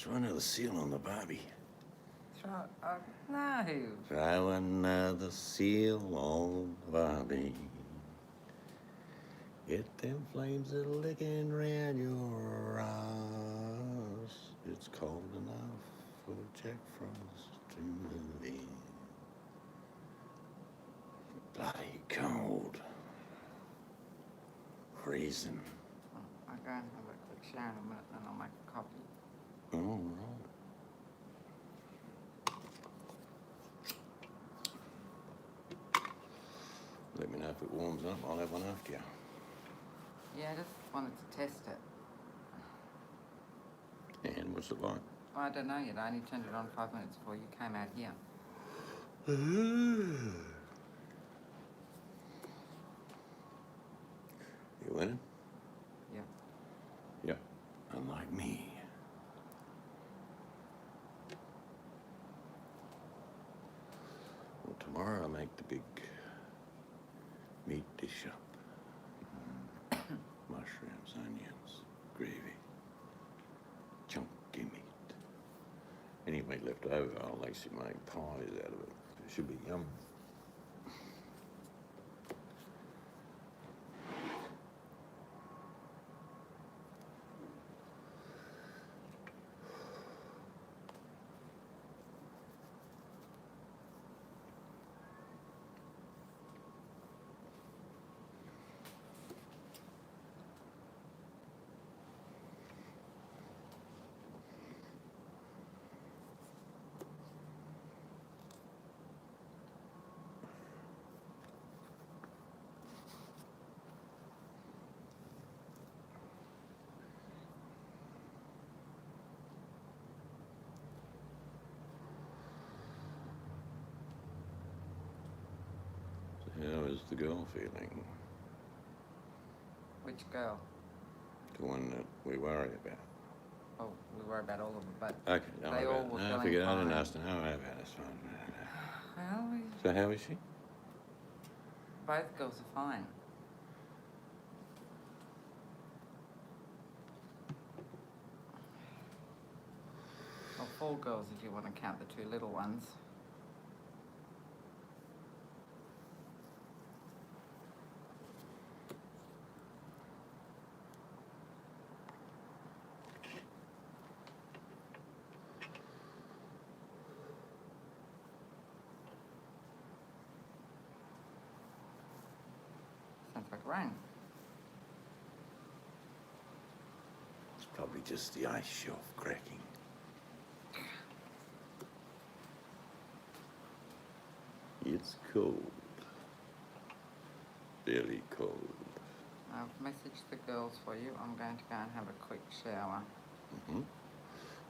Throw another seal on the barbie. No. Throw another seal on the barbie. Get them flames that are licking round your eyes. It's cold enough for Jack Frost to move in. Bloody cold. Freezing. I'll go and have a quick shower in a minute and I'll make a coffee. All right. Let me know if it warms up. I'll have one after you. Yeah, I just wanted to test it. And what's it like? Well, I don't know yet. I only turned it on 5 minutes before you came out here. You winning? Yeah. Yep. Unlike me. Well, tomorrow I'll make the big meat dish up. Mushrooms, onions, gravy, chunky meat. Any meat left over, I'll actually make pies out of it. It should be yum. How is the girl feeling? Which girl? The one that we worry about. Oh, we worry about all of them, but Okay, don't they worry all about were it. No, feeling forget it. I fine. didn't ask. Don't worry about it. It's fine. Well, So how is she? both girls are fine. Well, 4 girls if you want to count the 2 little ones. Sounds like rain. It's probably just the ice shelf cracking. It's cold. Very cold. I've messaged the girls for you. I'm going to go and have a quick shower. Mm-hmm.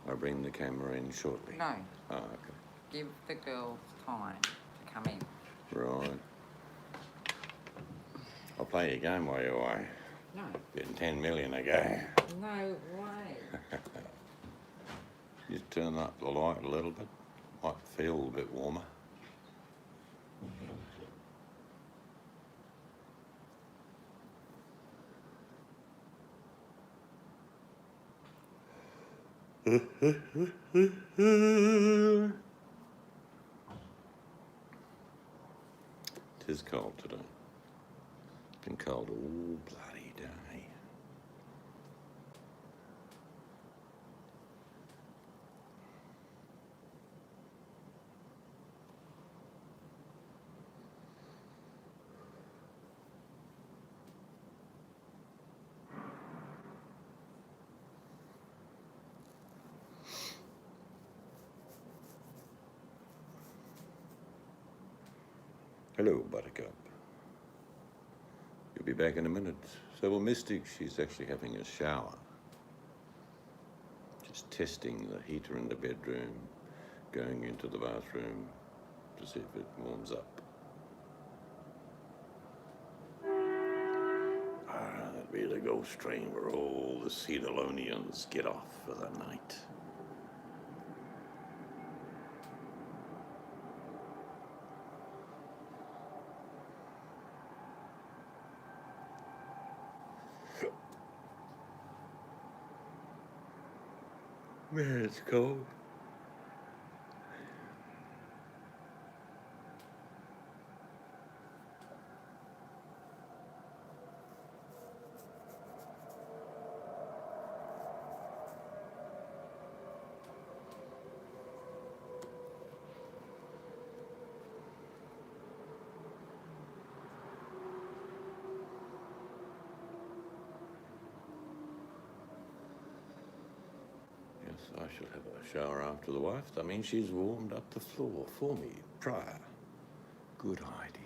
I'll bring the camera in shortly. No. Oh, okay. Give the girls time to come in. Right. I'll play your game while you're away. No. Getting 10 million a go. No way. Just turn up the light a little bit. Might feel a bit warmer. Tis cold today. Been cold all bloody day. Hello, Buttercup. You'll be back in a minute. So will Mystic. She's actually having a shower. Just testing the heater in the bedroom, going into the bathroom to see if it warms up. That'd be the Gulf Stream where all the Cedalonians get off for the night. Man, it's cold. Yes, I shall have a shower after the wife. I mean, she's warmed up the floor for me prior. Good idea.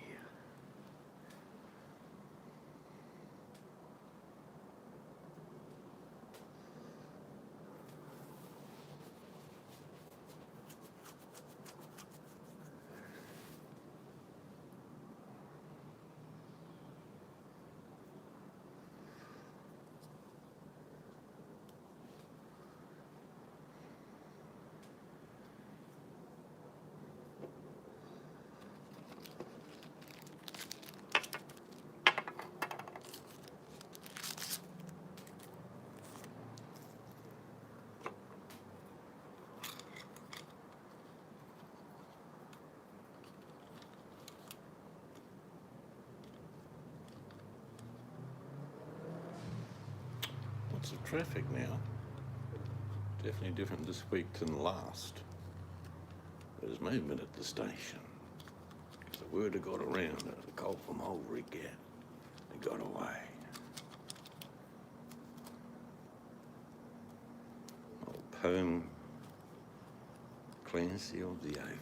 Lots of traffic now. Definitely different this week than last. There's movement at the station. Because the word had got around that the coal from old rig had got away. Old poem, Clancy of the Overflow.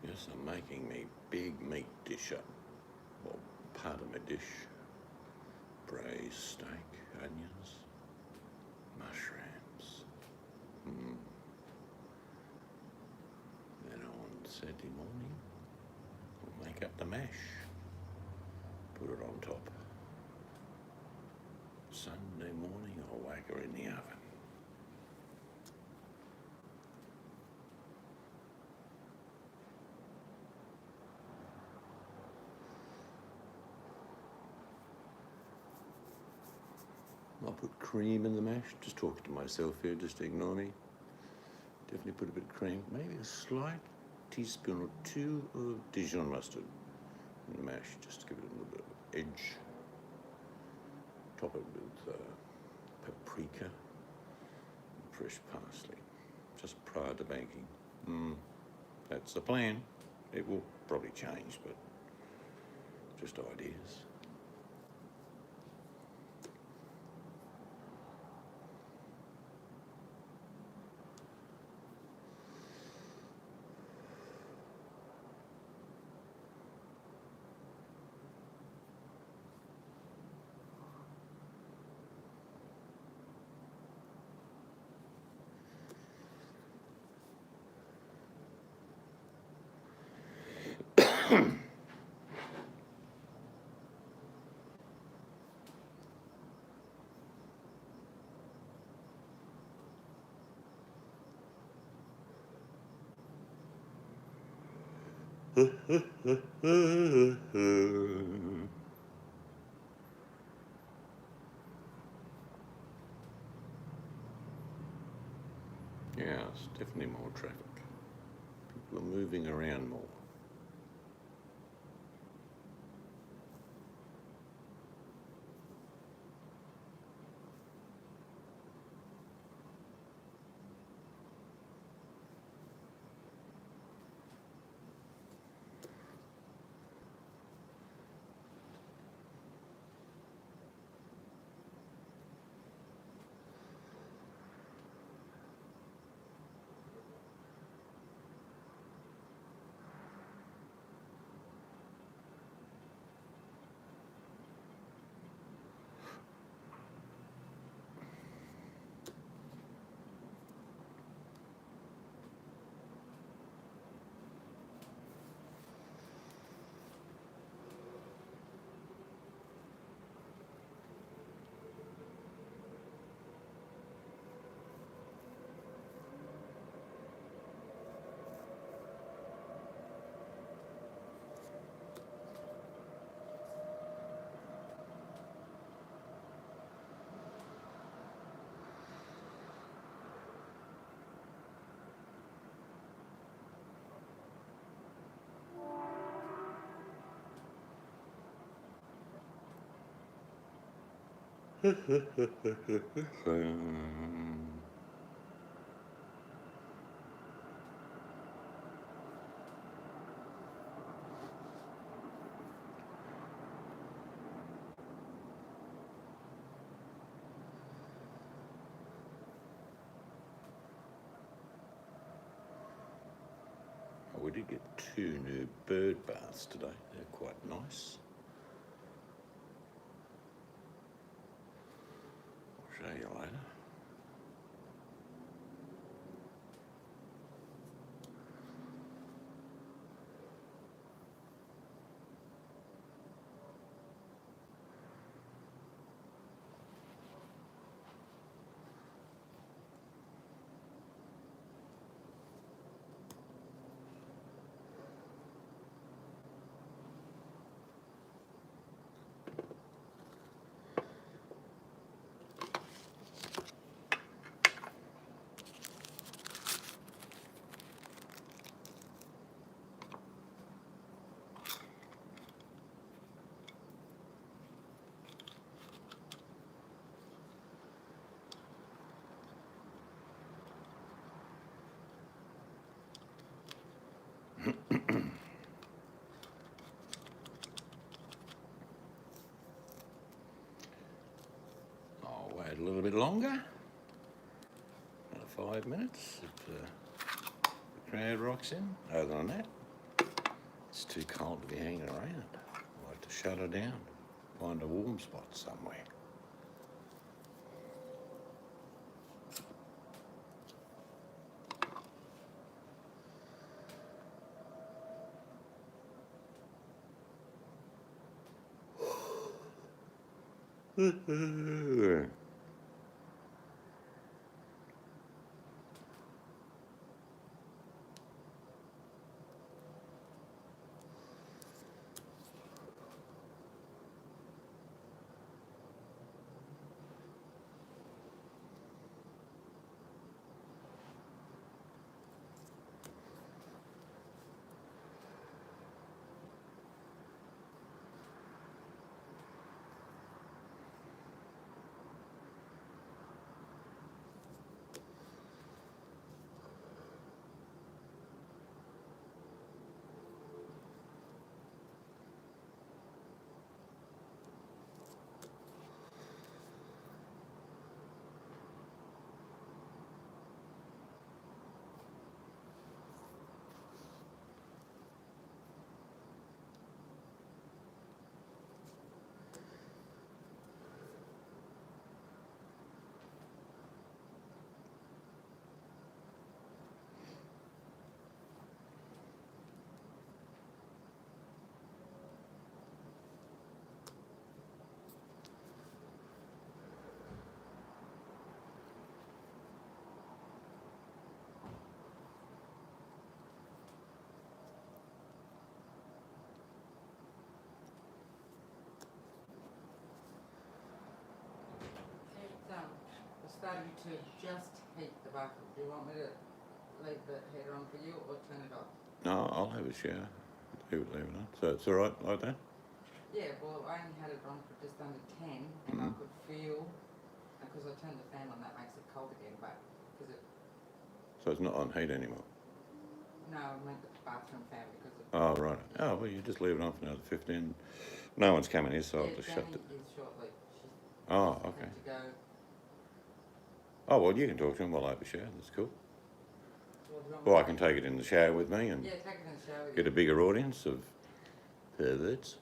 Yes, I'm making me big meat dish up. Well, part of my dish. Braised steak, onions, mushrooms. Then on Saturday morning, we'll make up the mash. Put it on top. Sunday morning, I'll whack her in the oven. I'll put cream in the mash. Just talking to myself here, just ignore me. Definitely put a bit of cream, maybe a slight teaspoon or two of Dijon mustard in the mash, just to give it a little bit of edge. Top it with paprika and fresh parsley, just prior to baking. That's the plan. It will probably change, but just ideas. Yeah, it's definitely more traffic. People are moving around more. We did get 2 new bird baths today. They're quite nice. I'll show you later. I'll wait a little bit longer. Another 5 minutes if the crowd rocks in. Other than that, it's too cold to be hanging around. I like to shut her down, find a warm spot somewhere. It's starting to just heat the bucket. Do you want me to leave the heater on for you or turn it off? No, I'll have a shower. Leave it on. So it's all right like that? Yeah, well, I only had it on for just under 10 and I could feel, because I turned the fan on, that makes it cold again, but because it... So it's not on heat anymore? No, I meant the bathroom fan because of... Oh, right. Oh, well, you just leave it on for another 15. No one's coming here, so I'll just shut it. Danny is shortly. Oh, okay. To go. Oh, well, you can talk to him while I have a shower. That's cool. Well, Or I can take it in the shower with me and take it in the shower with get you. a bigger audience of perverts.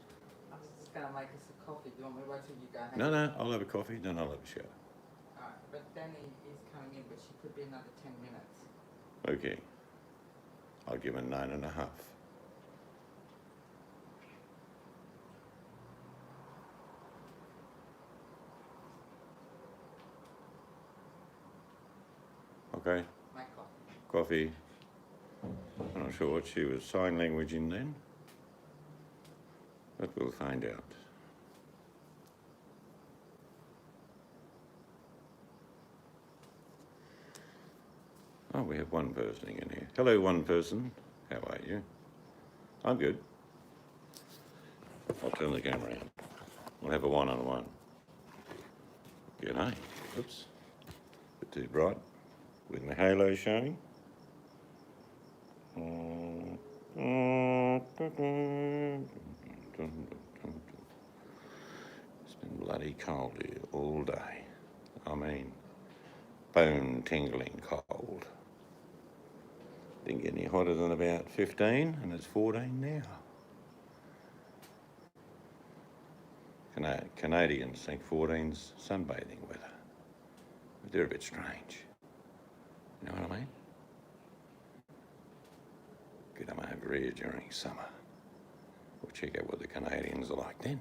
I was just going to make us a coffee. Do you want me to wait till you go home? No, I'll have a coffee, then I'll have a shower. Alright, but Danny is coming in, but she could be another 10 minutes. Okay. I'll give her 9.5. Okay. Make coffee. Coffee. I'm not sure what she was sign language in then, but we'll find out. Oh, we have one person in here. Hello, one person. How are you? I'm good. I'll turn the camera on. We'll have a one-on-one. G'day. Oops. Bit too bright. With my halo showing. It's been bloody cold here all day. I mean, bone tingling cold. Didn't get any hotter than about 15 and it's 14 now. Canadians think 14's sunbathing weather. But they're a bit strange. You know what I mean? Get them over here during summer. We'll check out what the Canadians are like then.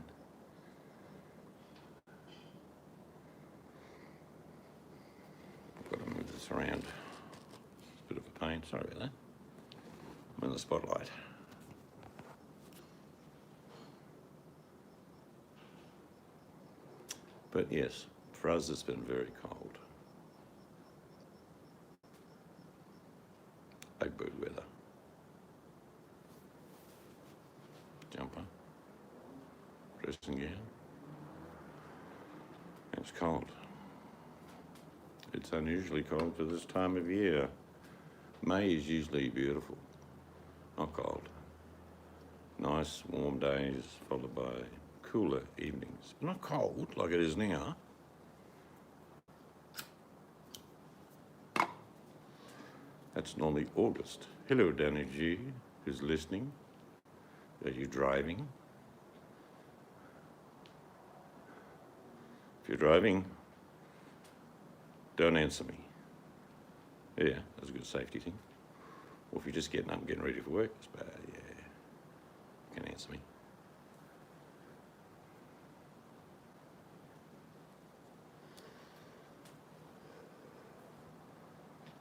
I've got to move this around. It's a bit of a pain, sorry about that. I'm in the spotlight. But yes, for us it's been very cold. Big bird weather. Jumper, dressing gown. It's cold. It's unusually cold for this time of year. May is usually beautiful, not cold. Nice warm days followed by cooler evenings, but not cold like it is now. That's normally August. Hello, Danny G, who's listening. Are you driving? If you're driving, don't answer me. Yeah, that's a good safety thing. Or if you're just getting up and getting ready for work, yeah, you can answer me.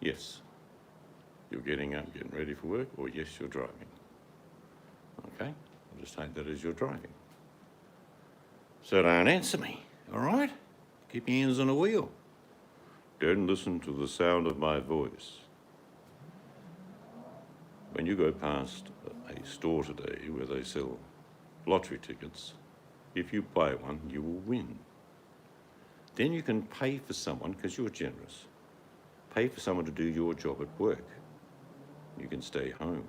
Yes, you're getting up, getting ready for work, or yes, you're driving. Okay, I'll just take that as you're driving. So don't answer me, all right? Keep your hands on the wheel. Don't listen to the sound of my voice. When you go past a store today where they sell lottery tickets, if you buy one, you will win. Then you can pay for someone, because you're generous, pay for someone to do your job at work. You can stay home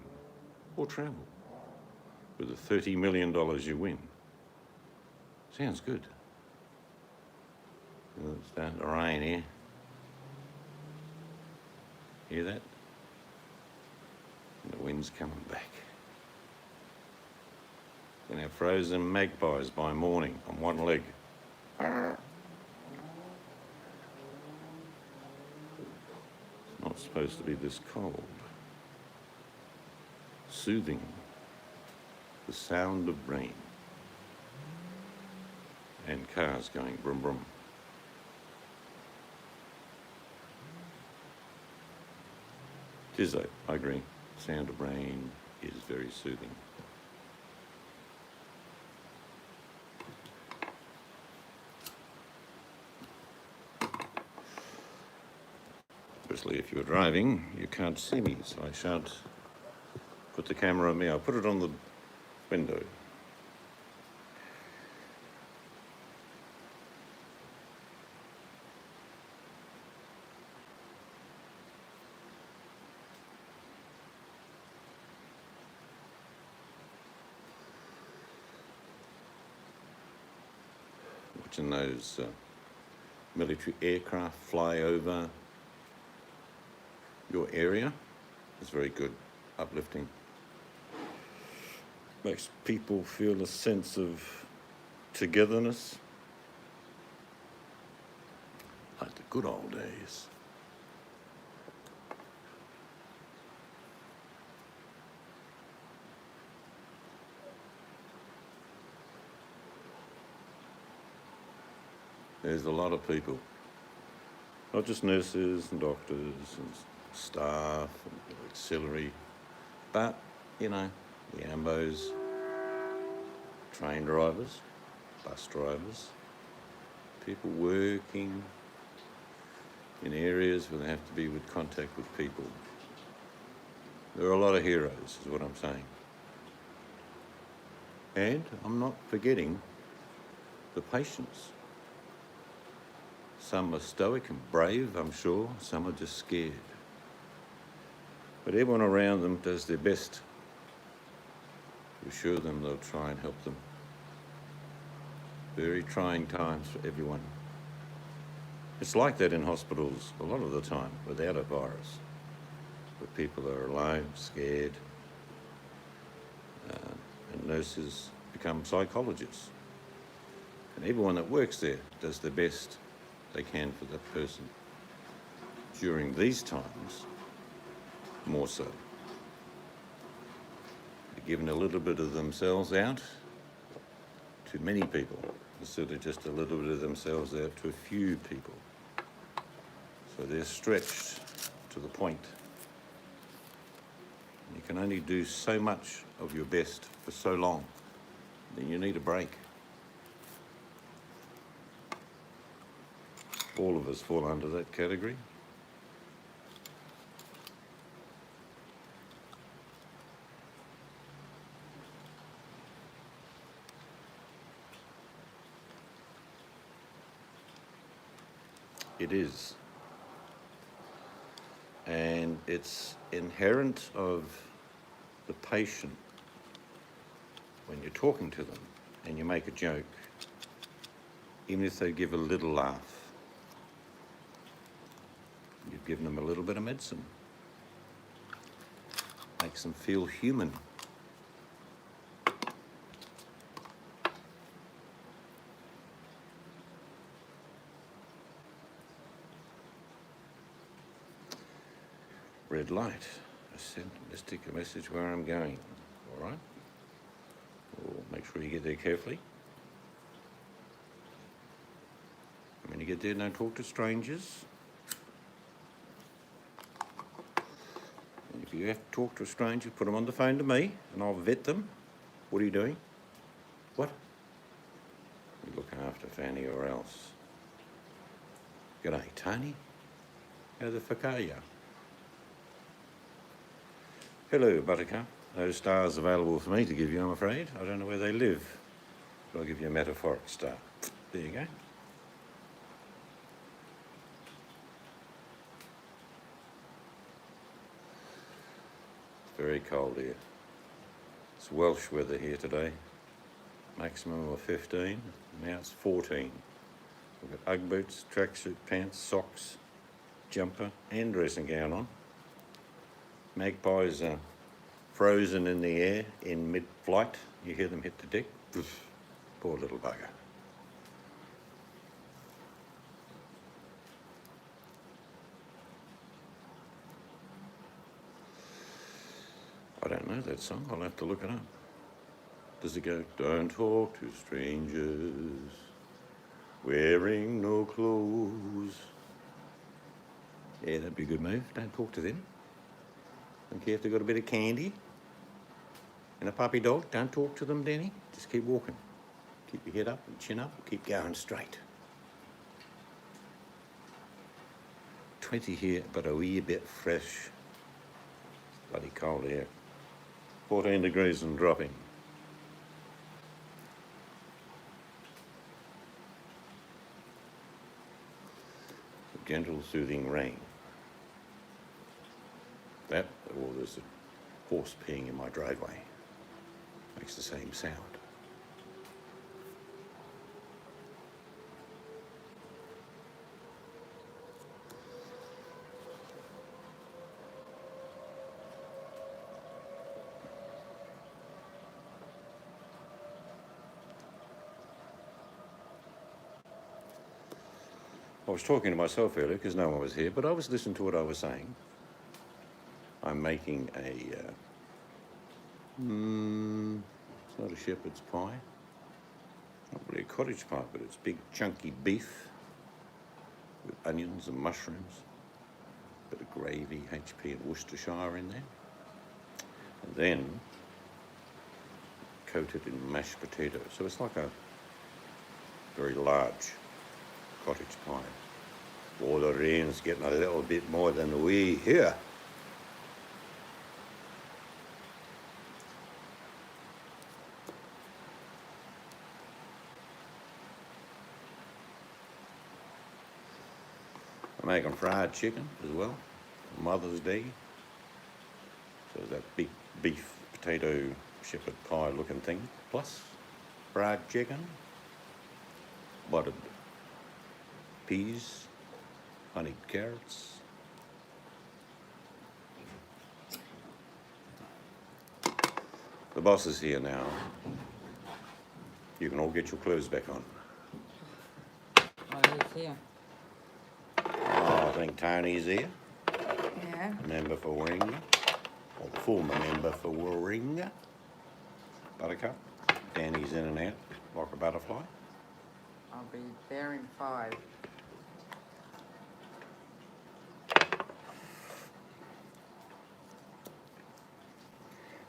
or travel with the $30 million you win. Sounds good. It's starting to rain here. Hear that? And the wind's coming back. Gonna have frozen magpies by morning on one leg. It's not supposed to be this cold. Soothing. The sound of rain. And cars going brum brum. It is though, I agree. Sound of rain is very soothing. Obviously, if you're driving, you can't see me, so I shan't put the camera on me. I'll put it on the window. Watching those military aircraft fly over your area is very good, uplifting. Makes people feel a sense of togetherness, like the good old days. There's a lot of people, not just nurses and doctors and staff and auxiliary, but, you know, the ambos, train drivers, bus drivers, people working in areas where they have to be with contact with people. There are a lot of heroes, is what I'm saying. And I'm not forgetting the patients Some are stoic and brave, I'm sure. Some are just scared. But everyone around them does their best to assure them they'll try and help them. Very trying times for everyone. It's like that in hospitals a lot of the time without a virus, where people are alone, scared, and nurses become psychologists. And everyone that works there does the best they can for that person. During these times, more so. They're giving a little bit of themselves out to many people, instead of just a little bit of themselves out to a few people. So they're stretched to the point. You can only do so much of your best for so long. Then you need a break. All of us fall under that category. It is. And it's inherent of the patient when you're talking to them and you make a joke, even if they give a little laugh, you've given them a little bit of medicine. Makes them feel human. Red light. Let's take a message where I'm going. All right? Well, make sure you get there carefully. When you get there, don't talk to strangers. And if you have to talk to a stranger, put them on the phone to me, and I'll vet them. What are you doing? What? You look after Fanny or else. G'day, Tony. How the fuck are you? Hello, Buttercup. No stars available for me to give you, I'm afraid. I don't know where they live, but I'll give you a metaphoric star. There you go. It's very cold here. It's Welsh weather here today. Maximum of 15, now it's 14. We've got Ugg boots, tracksuit pants, socks, jumper and dressing gown on. Magpies are frozen in the air in mid-flight. You hear them hit the deck. Poor little bugger. I don't know that song. I'll have to look it up. Does it go, don't talk to strangers, wearing no clothes? Yeah, that'd be a good move. Don't talk to them. Don't care if they've got a bit of candy and a puppy dog. Don't talk to them, Danny. Just keep walking. Keep your head up and chin up. Keep going straight. 20 here, but a wee bit fresh. Bloody cold here. 14 degrees and dropping. Gentle, soothing rain. That, or there's a horse peeing in my driveway. Makes the same sound. I was talking to myself earlier because no one was here, but I was listening to what I was saying. I'm making a, it's not a shepherd's pie, not really a cottage pie, but it's big chunky beef with onions and mushrooms, a bit of gravy, HP and Worcestershire in there, and then coated in mashed potatoes. So it's like a very large cottage pie. Oh, the rain's getting a little bit more than we here. I'm making fried chicken as well, Mother's Day. So that big beef, potato, shepherd pie looking thing, plus fried chicken, buttered peas, honeyed carrots. The boss is here now. You can all get your clothes back on. Oh, he's here. Oh, I think Tony's here, Yeah. member for Warringah, or the former member for Warringah. Buttercup. Danny's in and out like a butterfly. I'll be there in 5.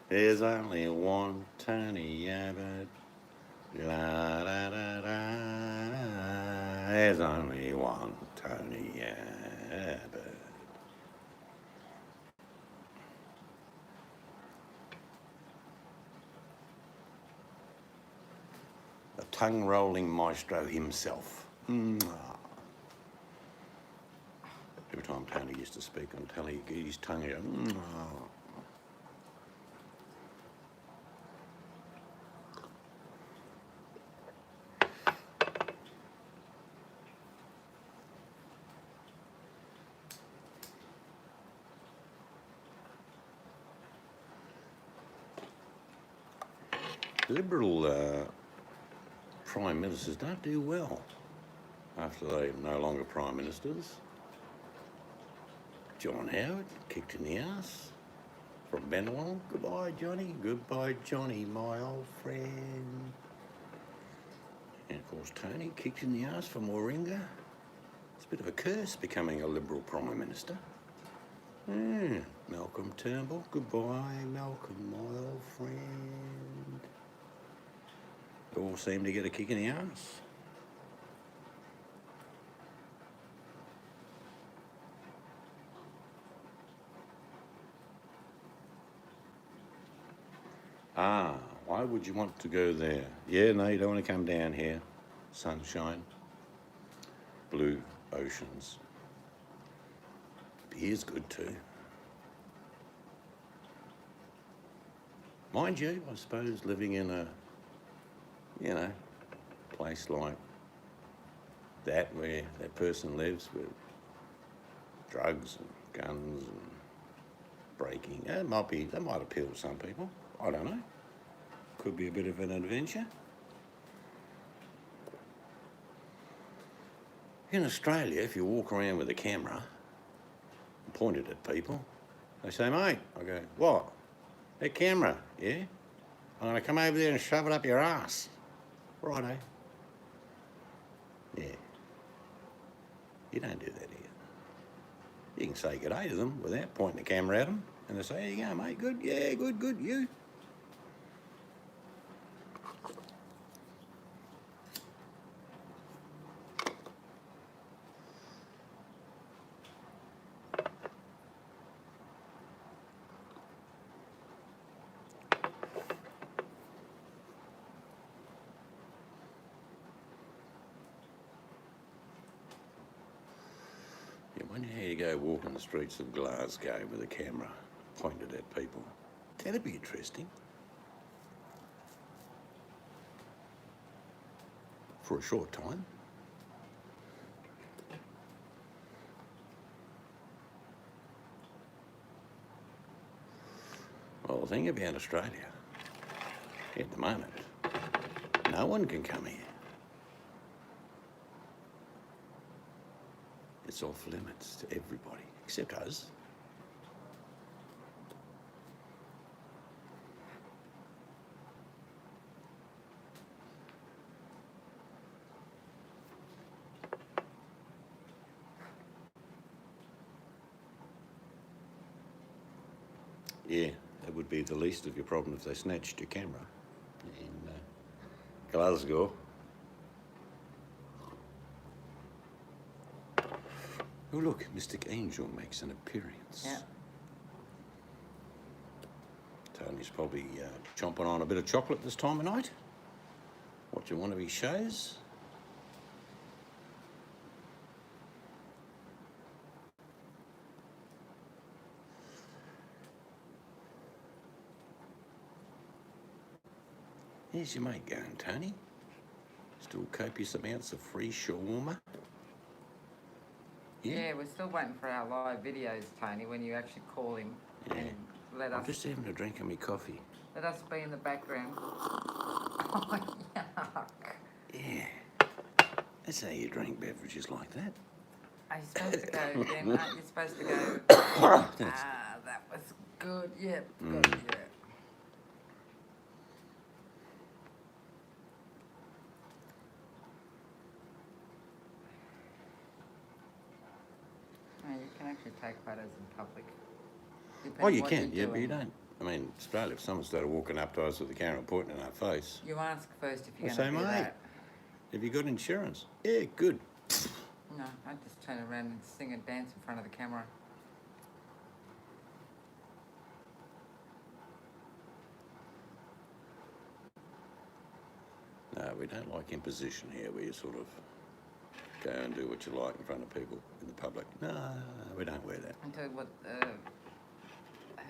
There's only one Tony Abbott. La da da da. There's only one Tony Abbott. The tongue-rolling maestro himself. Every time Tony used to speak on telly, he'd get his tongue out. Liberal prime ministers don't do well after they're no longer prime ministers. John Howard, kicked in the ass from Bennelong. Goodbye, Johnny. Goodbye, Johnny, my old friend. And of course, Tony, kicked in the ass from Warringah. It's a bit of a curse becoming a Liberal prime minister. Malcolm Turnbull. Goodbye, Malcolm, my old friend. They all seem to get a kick in the ass. Why would you want to go there? Yeah, no, you don't want to come down here. Sunshine, blue oceans. Beer's good too. Mind you, I suppose living in a, place like that where that person lives with drugs and guns and breaking, that might appeal to some people. I don't know. Could be a bit of an adventure. In Australia, if you walk around with a camera and point it at people, they say, mate, I go, what? That camera, yeah? I'm going to come over there and shove it up your ass. Righto. Yeah. You don't do that here. You can say good day to them without pointing the camera at them, and they say, there you go, mate, good, yeah, good, you. You wonder how you go walking the streets of Glasgow with a camera pointed at people. That'd be interesting. For a short time. Well, the thing about Australia, at the moment, no one can come here. It's off limits to everybody, except us. Yeah, that would be the least of your problem if they snatched your camera in Glasgow. Oh look, Mystic Angel makes an appearance. Yeah. Tony's probably chomping on a bit of chocolate this time of night. Watching one of his shows. Here's your mate going, Tony. Still copious amounts of free shawarma. Yeah, we're still waiting for our live videos, Tony, when you actually call him and let I'm us just having a drink of my coffee. let us be in the background. Oh, yuck. Yeah. That's how you drink beverages like that. Are you supposed to go then? Aren't you supposed to go? That's That was good. Yep, Mm. good, yeah. No, you can actually take photos in public. Oh, Depends you what can, you're yeah, but you doing. don't. I mean, Australia, if someone started walking up to us with the camera and pointing in our face, You ask first if you're I going say, to do mate, that. have you got insurance? Yeah, good. No, I just turn around and sing and dance in front of the camera. No, we don't like imposition here where you sort of go and do what you like in front of people in the public. No, we don't wear that. I'll tell you what,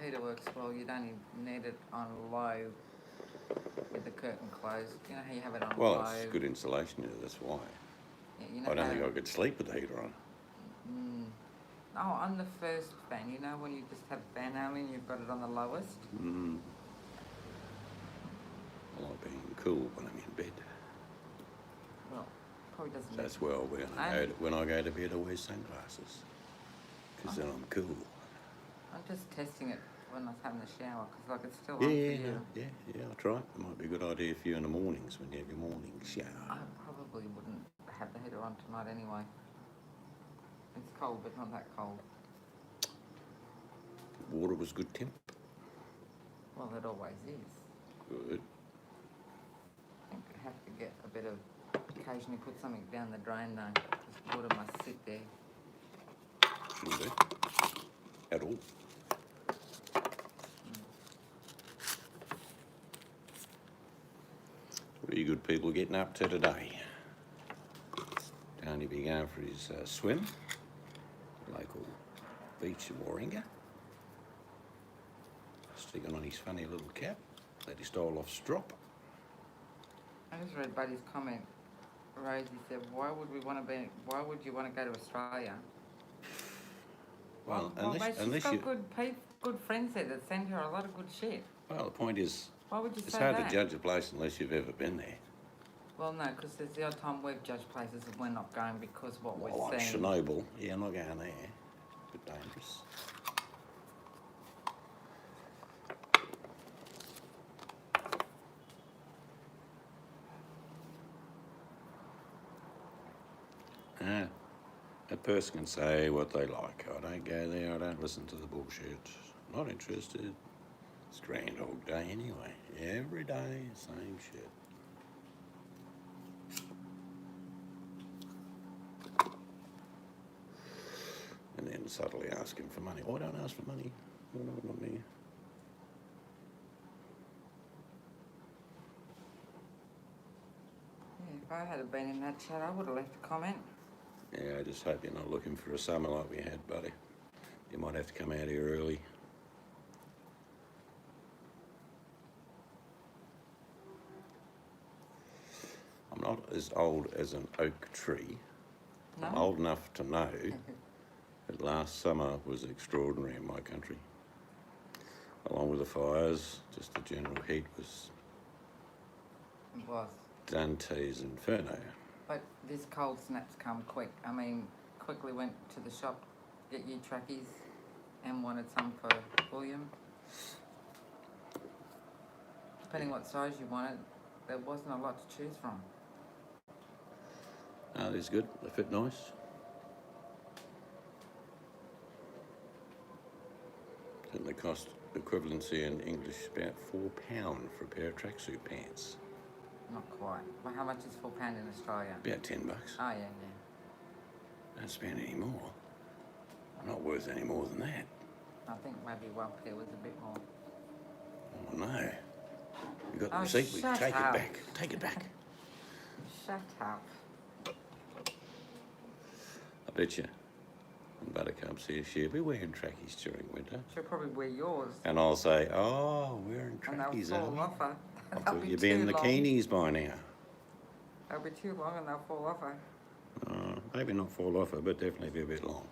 heater works well. You don't even need it on low with the curtain closed. You know how you have it on Well, low? it's good insulation here, that's why. Yeah, you know I don't how- think I could sleep with the heater on. Oh, on the first fan, you know when you just have fan only and you've got it on the lowest? Mm. I like being cool when I'm in bed. Well, probably doesn't That's need- well when I go to bed I wear sunglasses. Because then I'm cool. I'm just testing it when I was having the shower because like it's still on Yeah, for yeah, you. no, yeah, I'll try it. It might be a good idea for you in the mornings when you have your morning shower. I probably wouldn't have the heater on tonight anyway. It's cold, but not that cold. Water was good temp. Well, it always is. Good. I think I have to get a bit of, occasionally put something down the drain though. This water must sit there. Shouldn't be. At all. What are you good people getting up to today? Tony be going for his swim. Local beach in Warringah. Sticking on his funny little cap that he stole off Strop. I just read Buddy's comment. Rosie said, why would you want to go to Australia? Well, mate, she's unless got you... good friends there that send her a lot of good shit. Well, the point is, Why would you it's say hard that? to judge a place unless you've ever been there. Well, no, because there's the odd time we've judged places and we're not going because what Well, we're like seeing. Chernobyl. Yeah, I'm not going there. A bit dangerous. A person can say what they like. I don't go there, I don't listen to the bullshit. Not interested. It's Groundhog Day anyway. Every day, same shit. And then subtly asking for money. Oh, I don't ask for money. No, not me. Yeah, if I had been in that chat, I would have left a comment. Yeah, I just hope you're not looking for a summer like we had, buddy. You might have to come out here early. I'm not as old as an oak tree. No? I'm old enough to know that last summer was extraordinary in my country. Along with the fires, just the general heat was It was. Dante's Inferno. But this cold snap's come quick. I mean, quickly went to the shop, get you trackies, and wanted some for William. Depending what size you wanted, there wasn't a lot to choose from. Oh, these good. They fit nice. And they cost equivalency in English about £4 for a pair of tracksuit pants. Not quite. Well, how much is £4 in Australia? About $10. Oh, yeah. Don't spend any more. I'm not worth any more than that. I think maybe Welfare was a bit more. Oh no. You got the Oh, receipt, we can shut take up. it back. Take it back. Shut up. I bet you. And Buttercup's here, she'll be wearing trackies during winter. She'll probably wear yours. And I'll say, oh, wearing And they'll trackies, are fall we? off her. I They'll thought be you'd be in too the long. Keenies by now. They'll be too long and they'll fall off her. Maybe not fall off her, but definitely be a bit long.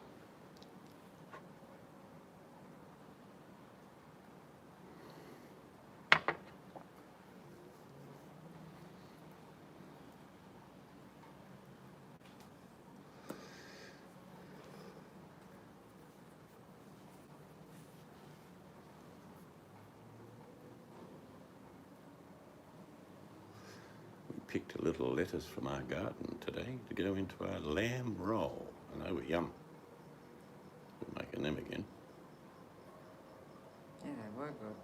Picked a little lettuce from our garden today to go into our lamb roll, and they were yum. We're making them again. Yeah, they were good.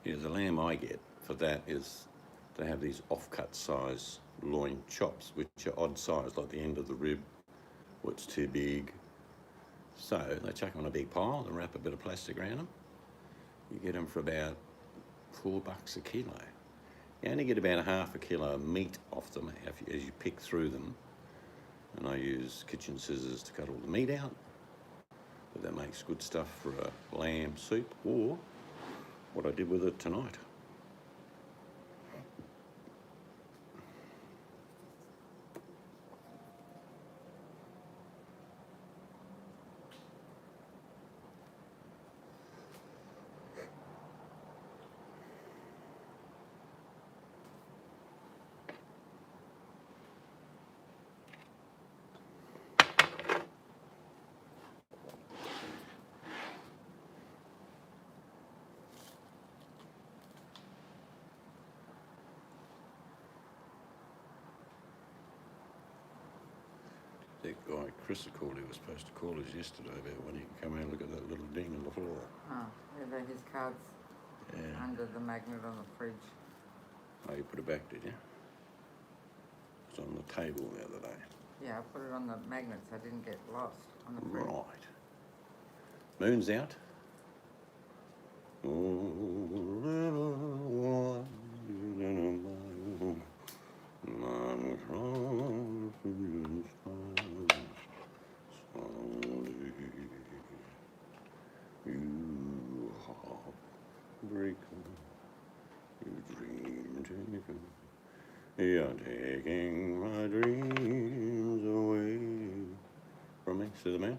Yeah, the lamb I get for that is they have these off-cut size loin chops, which are odd size, like the end of the rib, or it's too big. So they chuck on a big pile and wrap a bit of plastic around them. You get them for about $4 a kilo. You only get about half a kilo of meat off them as you pick through them. And I use kitchen scissors to cut all the meat out. But that makes good stuff for a lamb soup, or what I did with it tonight. That guy Chris called, he was supposed to call us yesterday about when he can come out and look at that little ding in the floor. Oh, yeah, they're his cards Yeah. under the magnet on the fridge. Oh, you put it back, did you? It's on the table the other day. Yeah, I put it on the magnet so I didn't get lost on the fridge. Right. Moon's out. You're taking my dreams away from me. See the moon?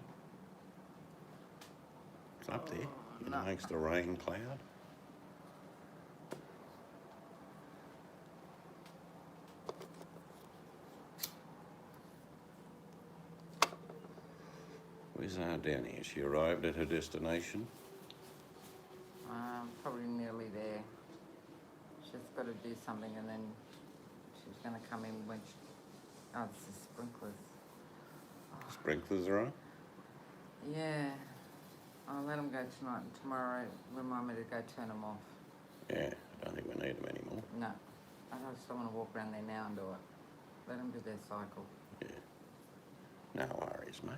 It's up there, in no. amongst the rain cloud. Where's our Downy? Has she arrived at her destination? Probably nearly there. She's got to do something and then she's going to come in when she... Oh, this is sprinklers. Sprinklers are on? Yeah. I'll let them go tonight and tomorrow remind me to go turn them off. Yeah, I don't think we need them anymore. No. I just don't want to walk around there now and do it. Let them do their cycle. Yeah. No worries, mate.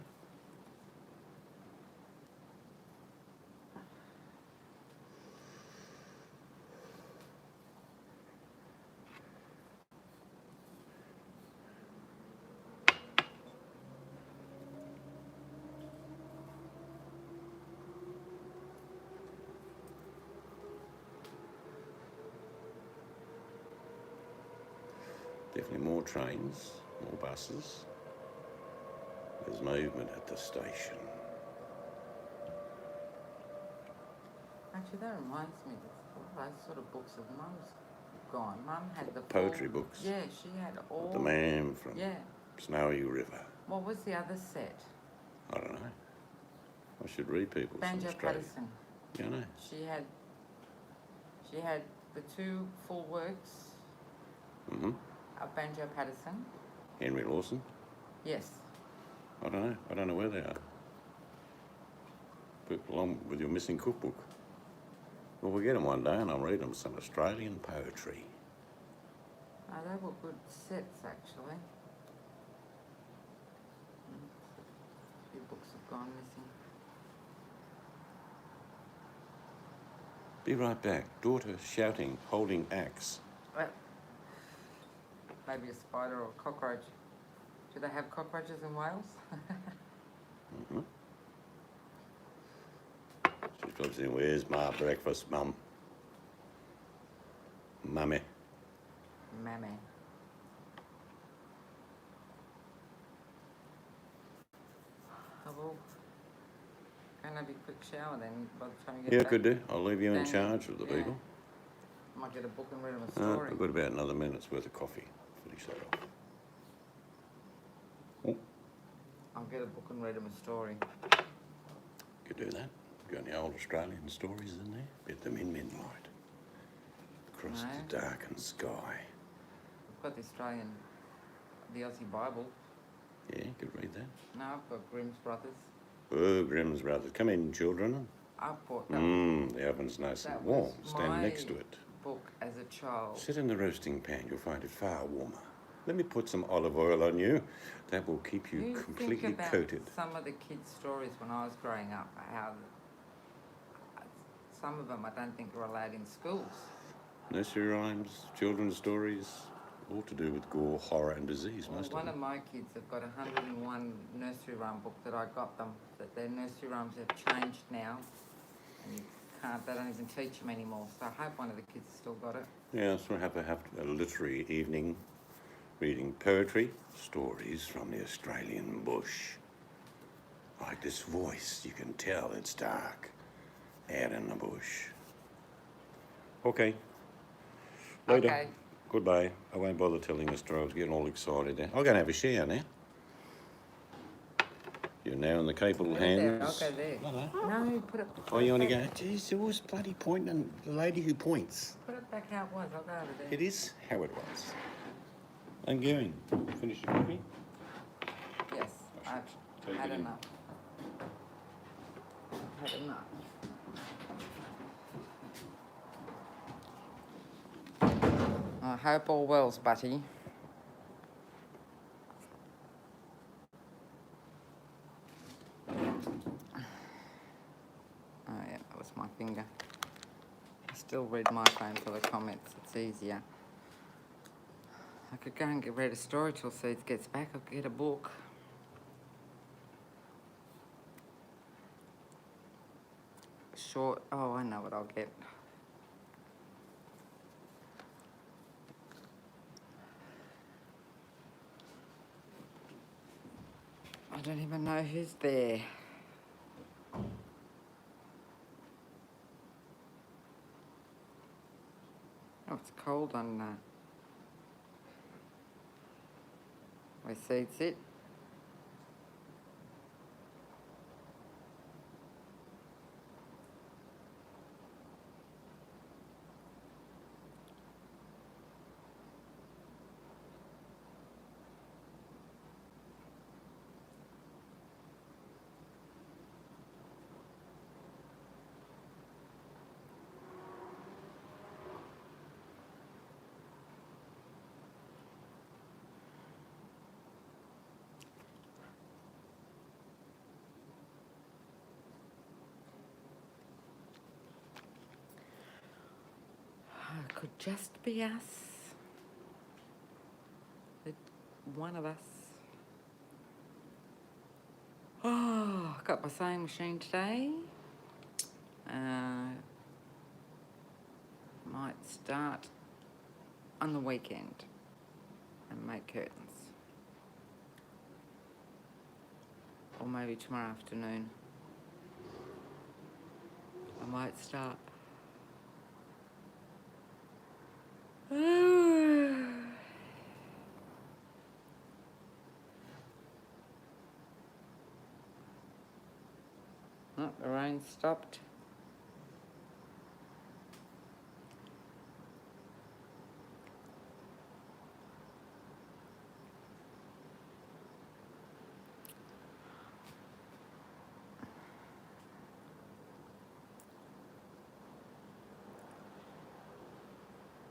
Definitely more trains, more buses. There's movement at the station. Actually, that reminds me, all those sort of books of Mum's gone. Mum had the Poetry full, books. Yeah, she had all. The Man from Yeah. Snowy River. What was the other set? I don't know. I should read people Banjo some Australia. Patterson. Yeah, I know. She had the two full works Mm-hmm. of Banjo Patterson. Henry Lawson. Yes. I don't know. I don't know where they are. Put along with your missing cookbook. Well, we'll get them one day and I'll read them some Australian poetry. Oh, they were good sets, actually. A few books have gone missing. Be right back. Daughter shouting, holding axe. Well, maybe a spider or a cockroach. Do they have cockroaches in Wales? Mm-hmm. She drops in, where's my breakfast, Mum? Mummy. Mammy. I will go and have a quick shower then by the time you get Yeah, back. could do. I'll leave you in Then, charge of the yeah. people. Might get a book and read them a story. I've got about another minute's worth of coffee. Finish that off. Oh, I'll get a book and read them a story. you could do that. Got any old Australian stories in there? Bet them in midnight. Across No. the darkened sky. I've got the Aussie Bible. Yeah, you could read that. No, I've got Grimm's Brothers. Oh, Grimm's Brothers. Come in, children. I bought that. The oven's nice That and warm. was Stand my next to it. book as a child. Sit in the roasting pan. You'll find it far warmer. Let me put some olive oil on you. That will keep you completely think about coated. Some of the kids' stories when I was growing up, how some of them I don't think were allowed in schools. Nursery rhymes, children's stories, all to do with gore, horror and disease, Well, most of one them. of my kids have got 101 nursery rhyme book that I got them, that their nursery rhymes have changed now, and they don't even teach them anymore. So I hope one of the kids has still got it. Yeah, so we'll have a literary evening, reading poetry, stories from the Australian bush. Like this voice, you can tell it's dark out in the bush. Okay. Later. Okay. Goodbye. I won't bother telling a story. I was getting all excited there. I'll go and have a shower now. You're now in the capable There, hands. I'll go there. No, put it. Oh, you want to go? Geez, you're always bloody pointing at the lady who points. Put it back how it was. I'll go over there. It is how it was. I'm going. Finish your coffee? Yes, I've Take had it in. enough. I've had enough. I hope all well's, Butty. Oh yeah, that was my finger. I still read my phone for the comments. It's easier. I could go and read a story till Seeds gets back. I'll get a book. Short. Oh, I know what I'll get. I don't even know who's there. Oh, it's cold on where Seeds sit. It could just be us. One of us. Oh, I got my sewing machine today. Might start on the weekend and make curtains. Or maybe tomorrow afternoon. I might start. Oh, the rain stopped.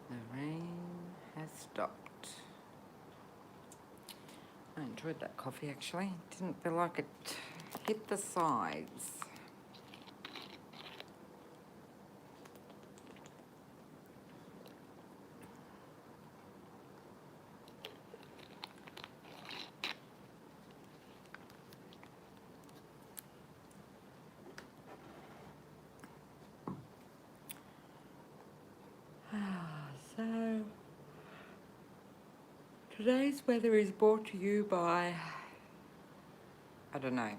The rain has stopped. I enjoyed that coffee actually. Didn't feel like it hit the sides. Today's weather is brought to you by, I don't know,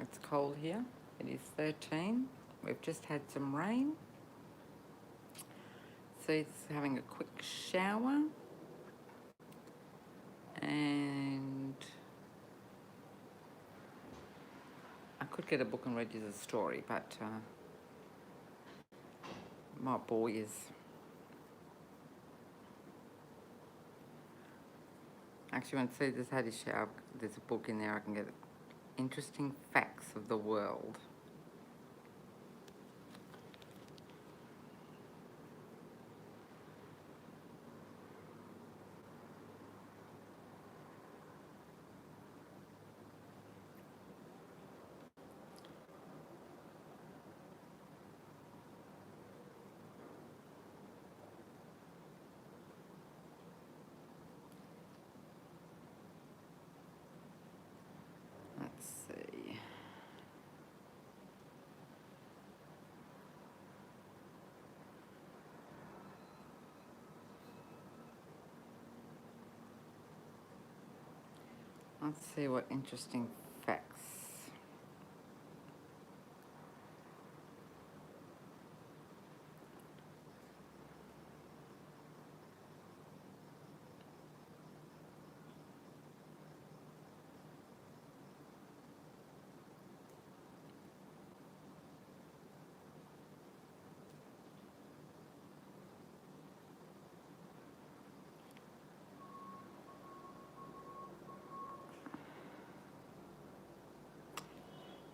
it's cold here. It is 13. We've just had some rain. So it's having a quick shower. And I could get a book and read you the story, but might bore you. Actually, when Caesar's had his shower, there's a book in there I can get interesting facts of the world. Let's see. Let's see what interesting facts.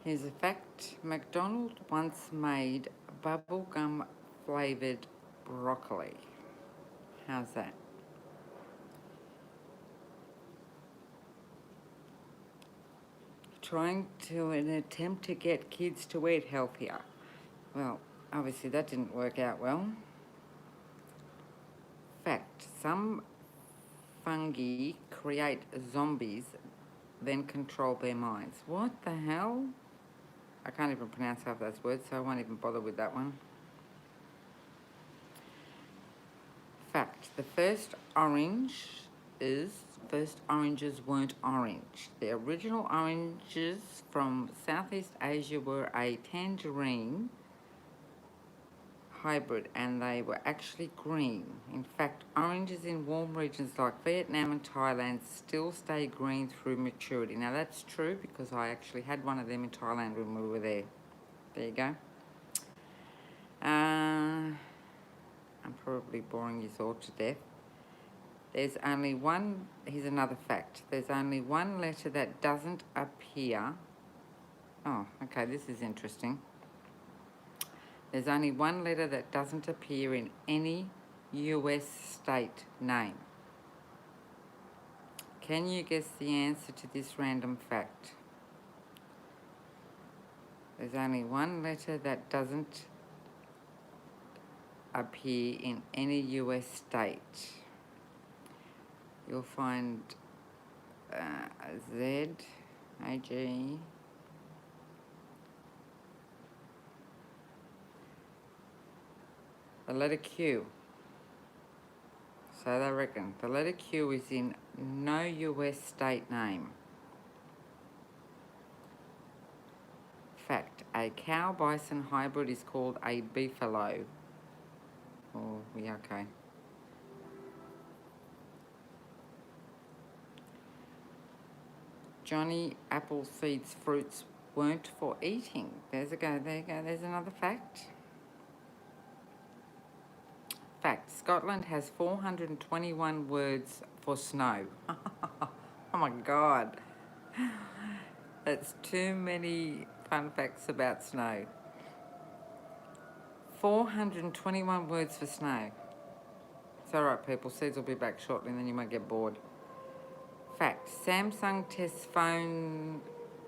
Here's a fact. McDonald's once made bubblegum flavoured broccoli. How's that? Trying to an attempt to get kids to eat healthier. Well, obviously that didn't work out well. Fact, some fungi create zombies, then control their minds. What the hell? I can't even pronounce half those words, so I won't even bother with that one. Fact, the first oranges weren't orange. The original oranges from Southeast Asia were a tangerine hybrid, and they were actually green. In fact, oranges in warm regions like Vietnam and Thailand still stay green through maturity. Now that's true because I actually had one of them in Thailand when we were there. There you go. I'm probably boring you all to death. There's only one, here's another fact. There's only one letter that doesn't appear. Oh, okay, this is interesting. There's only one letter that doesn't appear in any US state name. Can you guess the answer to this random fact? There's only one letter that doesn't appear in any US state. You'll find Z, A, G. The letter Q. So they reckon the letter Q is in no US state name. Fact, a cow-bison hybrid is called a beefalo. Oh, yeah, okay. Johnny Appleseed's fruits weren't for eating. There you go, there's another fact. Fact, Scotland has 421 words for snow. Oh my God. That's too many fun facts about snow. 421 words for snow. It's all right, people. Seeds will be back shortly and then you might get bored. Fact, Samsung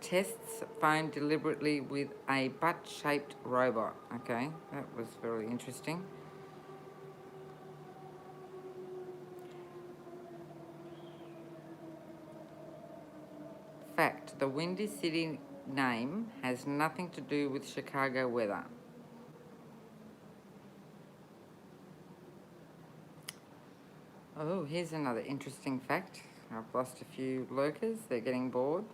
tests phone deliberately with a butt-shaped robot. Okay, that was very interesting. Fact, the Windy City name has nothing to do with Chicago weather. Oh, here's another interesting fact. I've lost a few lurkers. They're getting bored.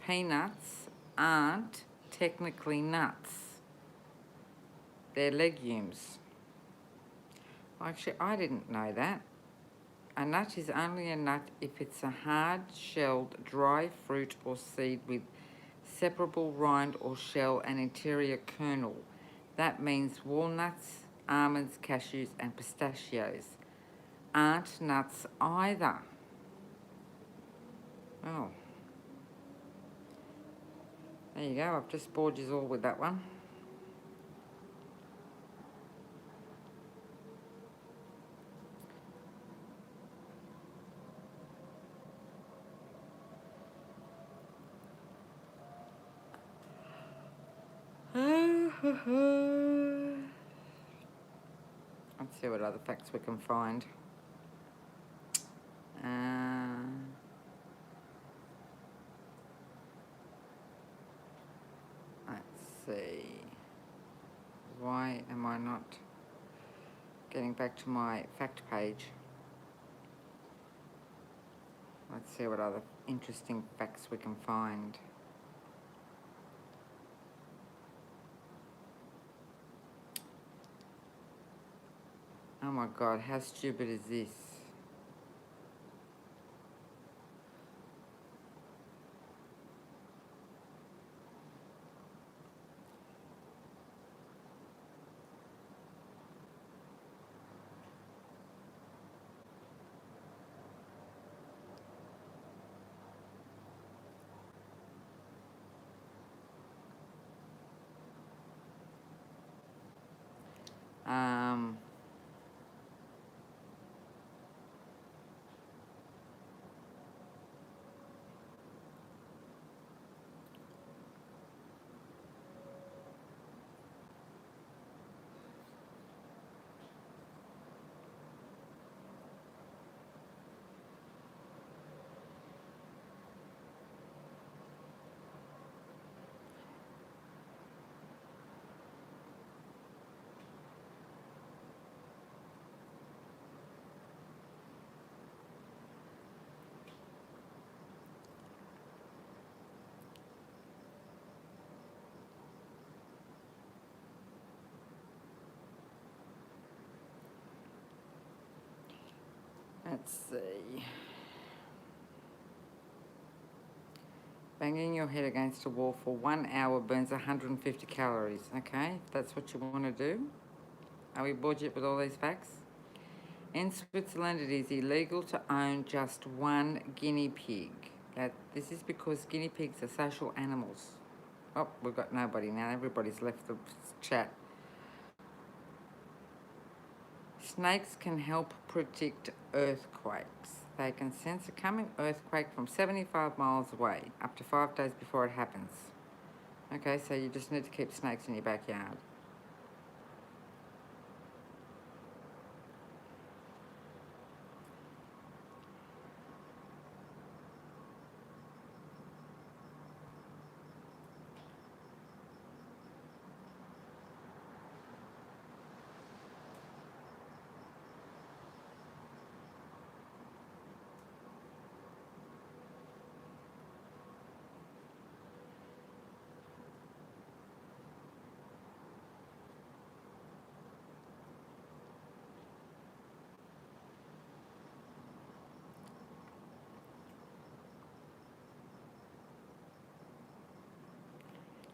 Peanuts aren't technically nuts. They're legumes. Actually, I didn't know that. A nut is only a nut if it's a hard-shelled, dry fruit or seed with separable rind or shell and interior kernel. That means walnuts, almonds, cashews and pistachios aren't nuts either. Oh, there you go. I've just bored you all with that one. Let's see what other facts we can find. Let's see. Why am I not getting back to my fact page? Let's see what other interesting facts we can find. Oh my God, how stupid is this? Um, let's see. Banging your head against a wall for 1 hour burns 150 calories. Okay, if that's what you want to do. Are we bored yet with all these facts? In Switzerland, it is illegal to own just one guinea pig. This is because guinea pigs are social animals. Oh, we've got nobody now. Everybody's left the chat. Snakes can help predict earthquakes. They can sense a coming earthquake from 75 miles away, up to 5 days before it happens. Okay, so you just need to keep snakes in your backyard.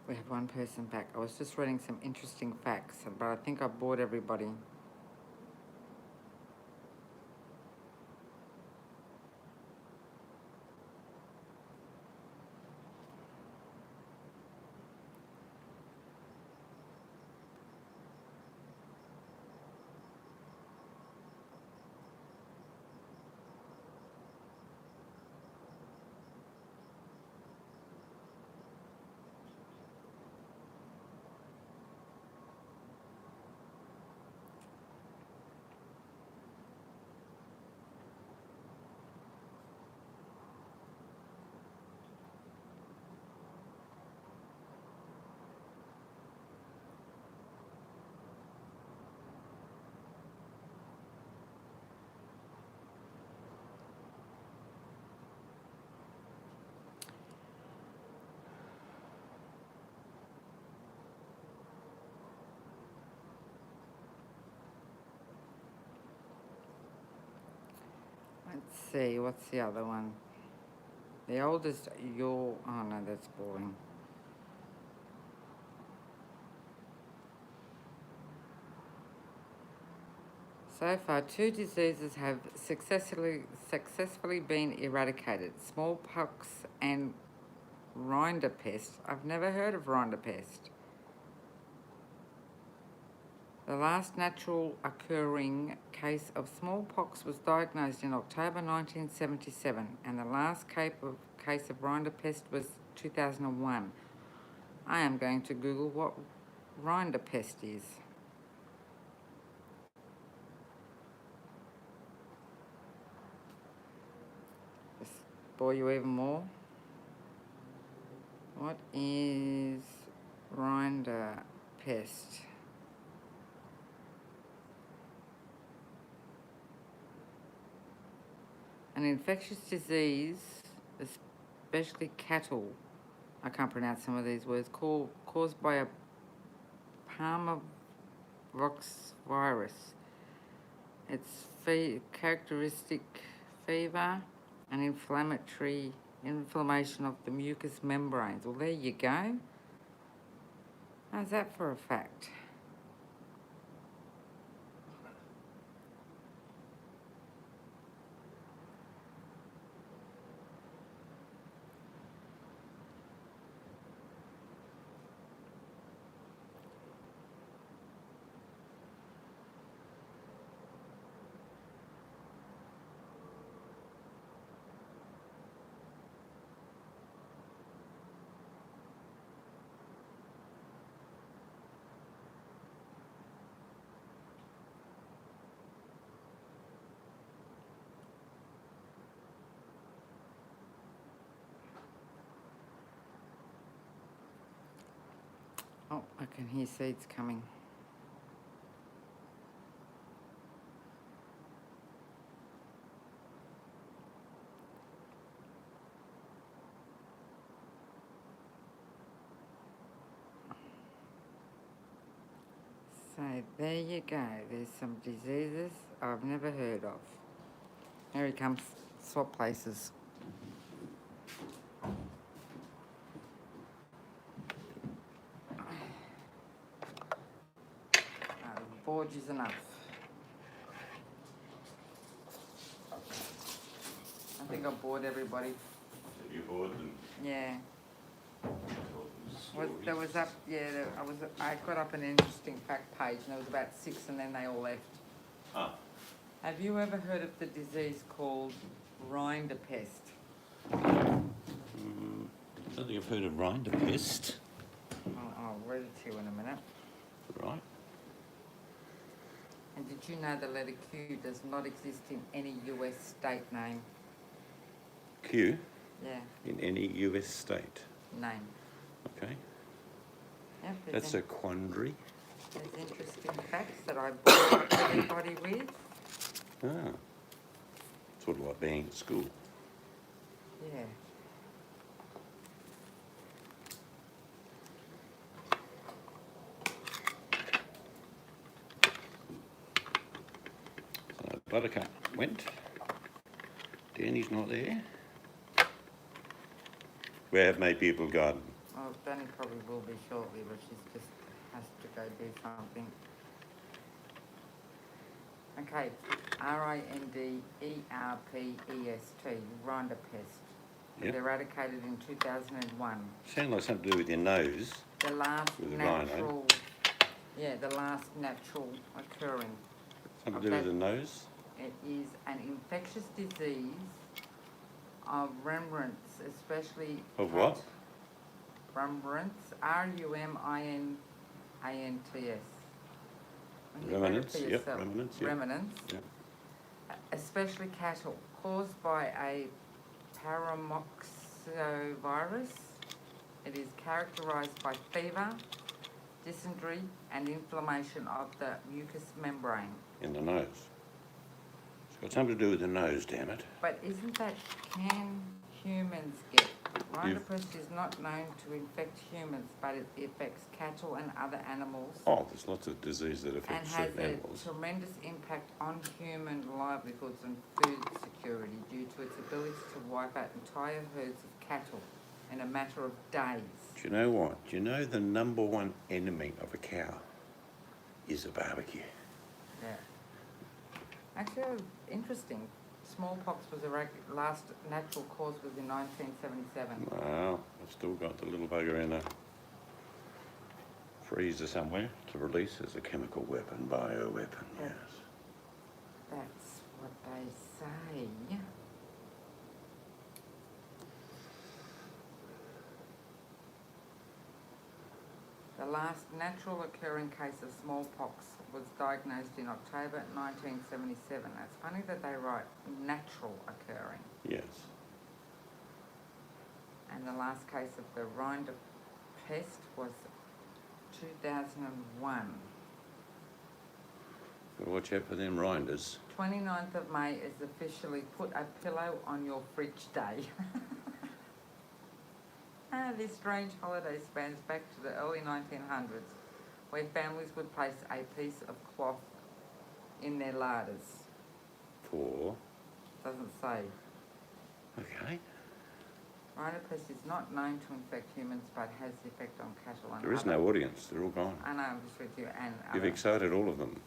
We have one person back. I was just reading some interesting facts, but I think I bored everybody. Let's see, what's the other one? The oldest, oh no, that's boring. So far, 2 diseases have successfully been eradicated: smallpox and rinderpest. I've never heard of rinderpest. The last natural occurring case of smallpox was diagnosed in October 1977, and the last case of rinderpest was 2001. I am going to Google what rinderpest is. Just bore you even more. What is rinderpest? An infectious disease, especially cattle, I can't pronounce some of these words, caused by a palmarox virus. Its characteristic fever and inflammation of the mucous membranes. Well, there you go. How's that for a fact? Oh, I can hear seeds coming. So there you go. There's some diseases I've never heard of. Here he comes. Swap places. Bored is enough. I think I bored everybody. Have you bored them? Yeah. Told them stories? I got up an interesting fact page, and there was about 6, and then they all left. Ah. Have you ever heard of the disease called rinderpest? I don't think I've heard of rinderpest. I'll read it to you in a minute. Right. And did you know the letter Q does not exist in any US state name? Q? Yeah, In any US state? name. Okay. Yep, That's a quandary. there's interesting facts that I bored everybody with. Ah. Sort of like being at school. Yeah. So Buttercup went. Danny's not there. Where have my people gone? Well, Danny probably will be shortly, but she's just has to go do something. Okay, rinderpest, rinderpest. Yep. Eradicated in 2001. Sound like something to do with your nose. The last With the natural, the last natural occurring. Something to do with the nose? It is an infectious disease of remnants, especially Of what? Remnants, Ruminants. Remnants, yep, remnants, yep. Remnants, Yep. especially cattle, caused by a paramoxovirus. It is characterized by fever, dysentery, and inflammation of the mucous membrane. In the nose. It's got something to do with the nose, damn it. But can humans get? Rinderpest is not known to infect humans, but it affects cattle and other animals. Oh, there's lots of disease that And affects has certain a animals. tremendous impact on human livelihoods and food security. security due to its ability to wipe out entire herds of cattle in a matter of days. Do you know what? Do you know the number one enemy of a cow is a barbecue? Yeah. Actually, interesting. Smallpox was the last natural cause was in 1977. Well, I've still got the little bugger in a freezer somewhere to release as a chemical weapon, bioweapon, yes. That's what they say. The last natural occurring case of smallpox was diagnosed in October 1977. It's funny that they write natural occurring. Yes. And the last case of the rinder pest was 2001. Gotta watch out for them rinders. 29th of May is officially Put a Pillow on Your Fridge Day. This strange holiday spans back to the early 1900s, where families would place a piece of cloth in their larders. For? Doesn't say. Okay. Rhinopest is not known to infect humans, but has the effect on cattle and There is no audience. They're all gone. I know, I'm just with you. And You've excited all of them.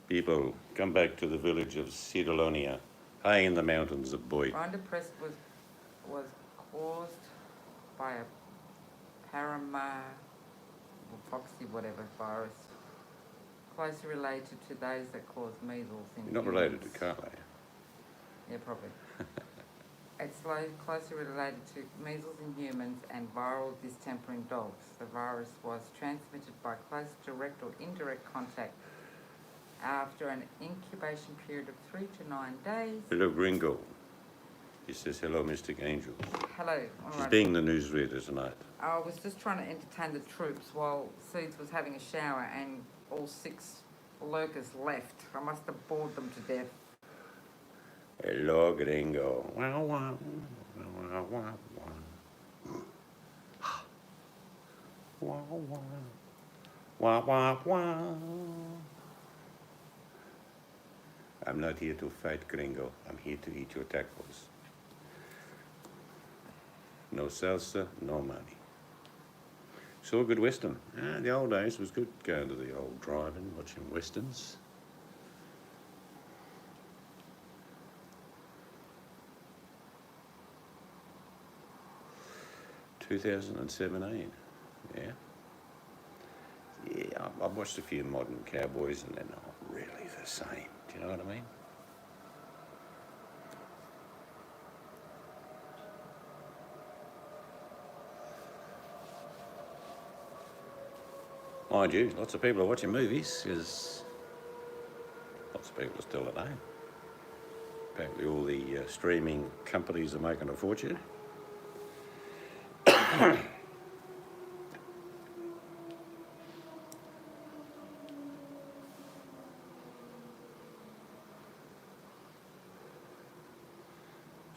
People, come back to the village of Sidolonia, high in the mountains of Boyd. Rhinopest was caused by a foxy whatever virus, closely related to those that cause measles in You're not humans. related to Carly. Yeah, probably. It's closely related to measles in humans and viral distemper in dogs. The virus was transmitted by close direct or indirect contact after an incubation period of 3 to 9 days. Hello, Gringo. He says, hello, Mystic Angel. Hello. All She's right. being the newsreader tonight. I was just trying to entertain the troops while Seeds was having a shower and all 6 lurkers left. I must have bored them to death. Hello, Gringo. Wow, wow. Wow, wow, wow. Wow, wow. Wow, wow, wow. I'm not here to fight, Gringo. I'm here to eat your tacos. No salsa, no money. Saw a good Western. The old days was good going to the old drive-in, watching Westerns. (2017), yeah. Yeah, I've watched a few modern cowboys and they're not really the same. Do you know what I mean? Mind you, lots of people are watching movies because lots of people are still at home. Apparently all the streaming companies are making a fortune. It's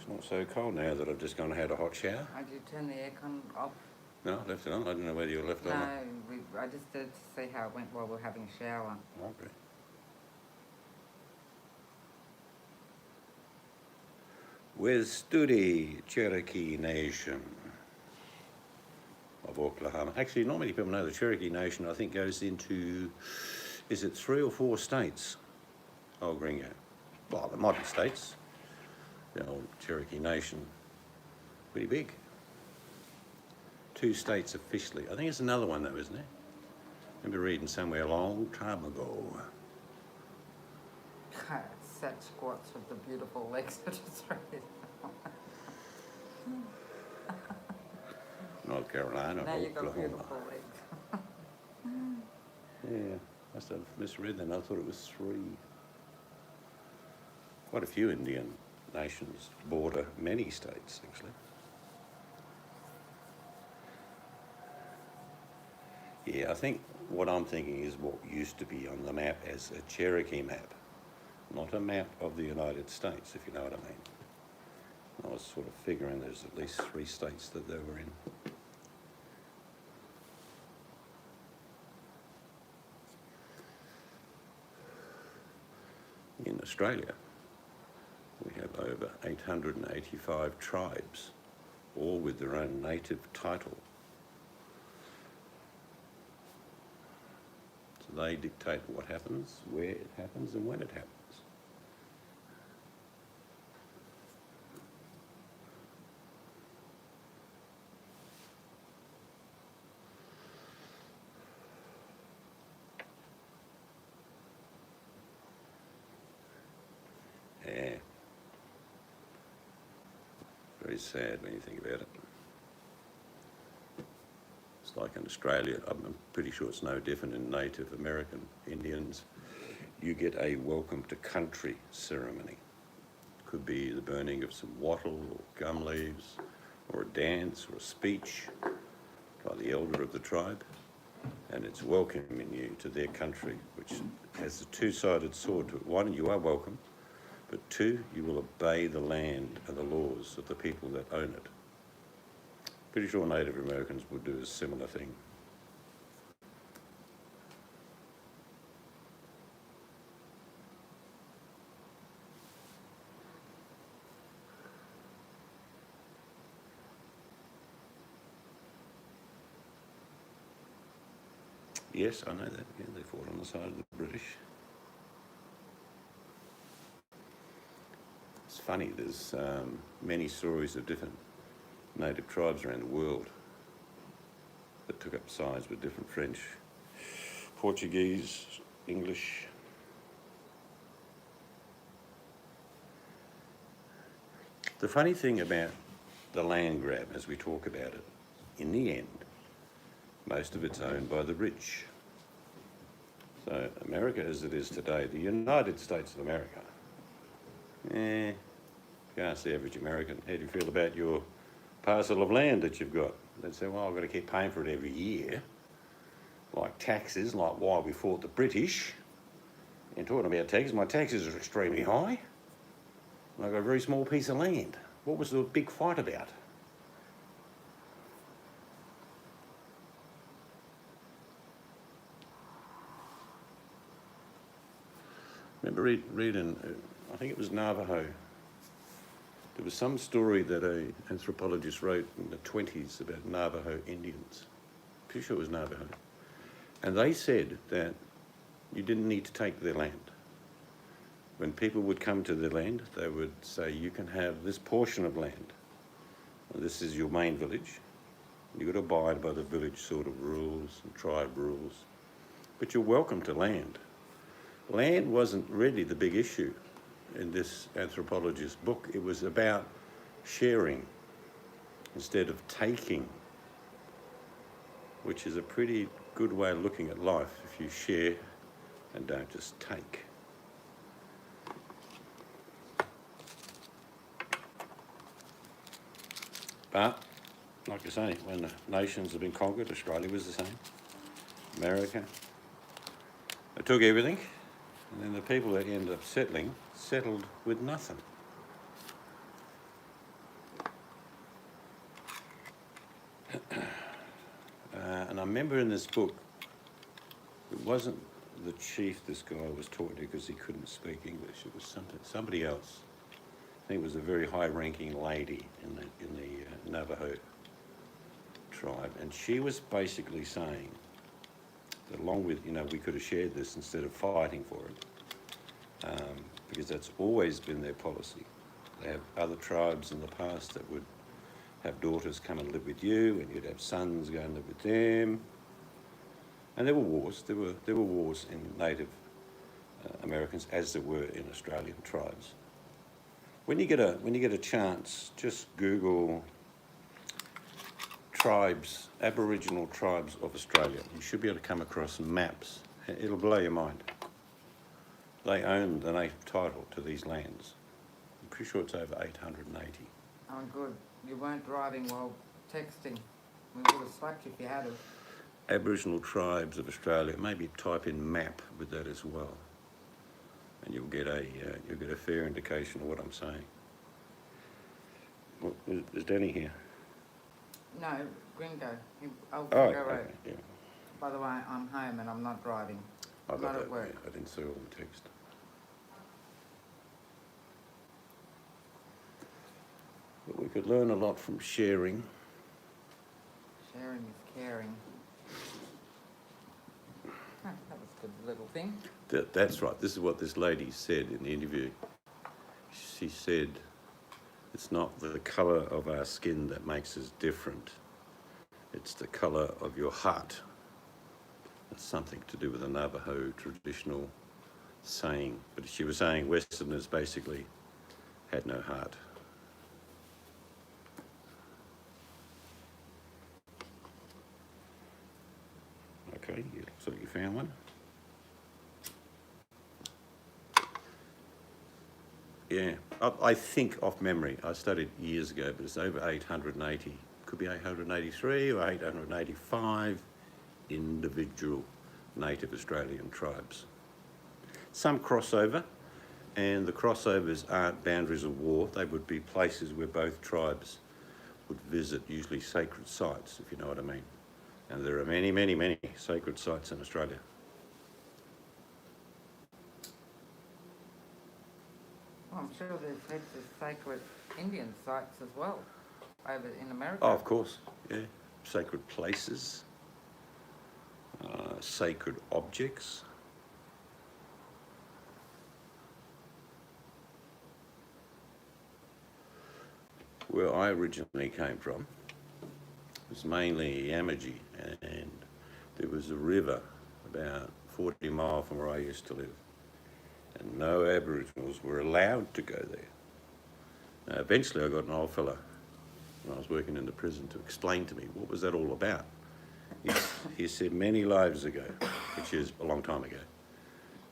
not so cold now that I've just gone and had a hot shower. I did turn the aircon off. No, left it on. I didn't know whether you left it No, on. I just did to see how it went while we were having a shower. Okay. With Studi, Cherokee Nation of Oklahoma. Actually, not many people know the Cherokee Nation, I think, goes into, is it 3 or 4 states? Oh, Gringo. Well, the modern states. The old Cherokee Nation, pretty big. 2 states officially. I think it's another one though, isn't it? I remember reading somewhere a long time ago. Such squats with the beautiful legs I just read. North Carolina, Now you've got Oklahoma. beautiful legs. Yeah, must have misread then. I thought it was 3. Quite a few Indian nations border many states, actually. Yeah, I think what I'm thinking is what used to be on the map as a Cherokee map, not a map of the United States, if you know what I mean. I was sort of figuring there's at least 3 states that they were in. In Australia, We have over 885 tribes, all with their own native title. So they dictate what happens, where it happens, and when it happens. Yeah. Very sad when you think about it. It's like in Australia, I'm pretty sure it's no different in Native American Indians. You get a welcome to country ceremony. Could be the burning of some wattle or gum leaves, or a dance or a speech by the elder of the tribe. And it's welcoming you to their country, which has a two-sided sword to it. One, you are welcome, but two, you will obey the land and the laws of the people that own it. Pretty sure Native Americans would do a similar thing. Yes, I know that. Yeah, they fought on the side of the British. It's funny, there's many stories of different native tribes around the world that took up sides with different French, Portuguese, English. The funny thing about the land grab, as we talk about it, in the end, most of it's owned by the rich. So America as it is today, the United States of America, you ask the average American, how do you feel about your parcel of land that you've got? They'd say, well, I've got to keep paying for it every year, like taxes, like why we fought the British. And talking about taxes, my taxes are extremely high. And I've got a very small piece of land. What was the big fight about? Remember reading, I think it was Navajo. There was some story that an anthropologist wrote in the 20s about Navajo Indians. Pretty sure it was Navajo. And they said that you didn't need to take their land. When people would come to their land, they would say, you can have this portion of land. This is your main village. You've got to abide by the village sort of rules and tribe rules. But you're welcome to land. Land wasn't really the big issue in this anthropologist's book. It was about sharing instead of taking, which is a pretty good way of looking at life if you share and don't just take. But, like I say, when the nations have been conquered, Australia was the same, America, they took everything, and then the people that ended up settled with nothing. And I remember in this book, it wasn't the chief this guy was talking to because he couldn't speak English. It was somebody else. I think it was a very high-ranking lady in the Navajo tribe, and she was basically saying that along with, we could have shared this instead of fighting for it, because that's always been their policy. They have other tribes in the past that would have daughters come and live with you, and you'd have sons go and live with them. And there were wars. There were wars in Native Americans, as there were in Australian tribes. When you get a chance, just Google tribes, Aboriginal tribes of Australia. You should be able to come across maps. It'll blow your mind. They own the native title to these lands. I'm pretty sure it's over 880. Oh, good. You weren't driving while texting. We would have slapped you if you had it. Aboriginal tribes of Australia. Maybe type in map with that as well, and you'll get a fair indication of what I'm saying. Well, is Danny here? No, Gringo. I'll Oh, Gringo Road. okay, yeah. By the way, I'm home and I'm not driving. I I'm got not at that. work. Yeah, I didn't see all the text. But we could learn a lot from sharing. Sharing is caring. Oh, that was a good little thing. That's right. This is what this lady said in the interview. She said, it's not the colour of our skin that makes us different. It's the colour of your heart. It's something to do with a Navajo traditional saying. But she was saying Westerners basically had no heart. Okay, so you found one? Yeah, I think off memory, I studied years ago, but it's over 880. Could be 883 or 885 individual native Australian tribes. Some crossover, and the crossovers aren't boundaries of war. They would be places where both tribes would visit, usually sacred sites, if you know what I mean. And there are many, many, many sacred sites in Australia. Well, I'm sure there's heaps of sacred Indian sites as well over in America. Oh, of course, yeah. Sacred places, sacred objects. Where I originally came from was mainly Yamaji, and there was a river about 40 miles from where I used to live, and no Aboriginals were allowed to go there. Now, eventually I got an old fella when I was working in the prison to explain to me what was that all about. He said many lives ago, which is a long time ago,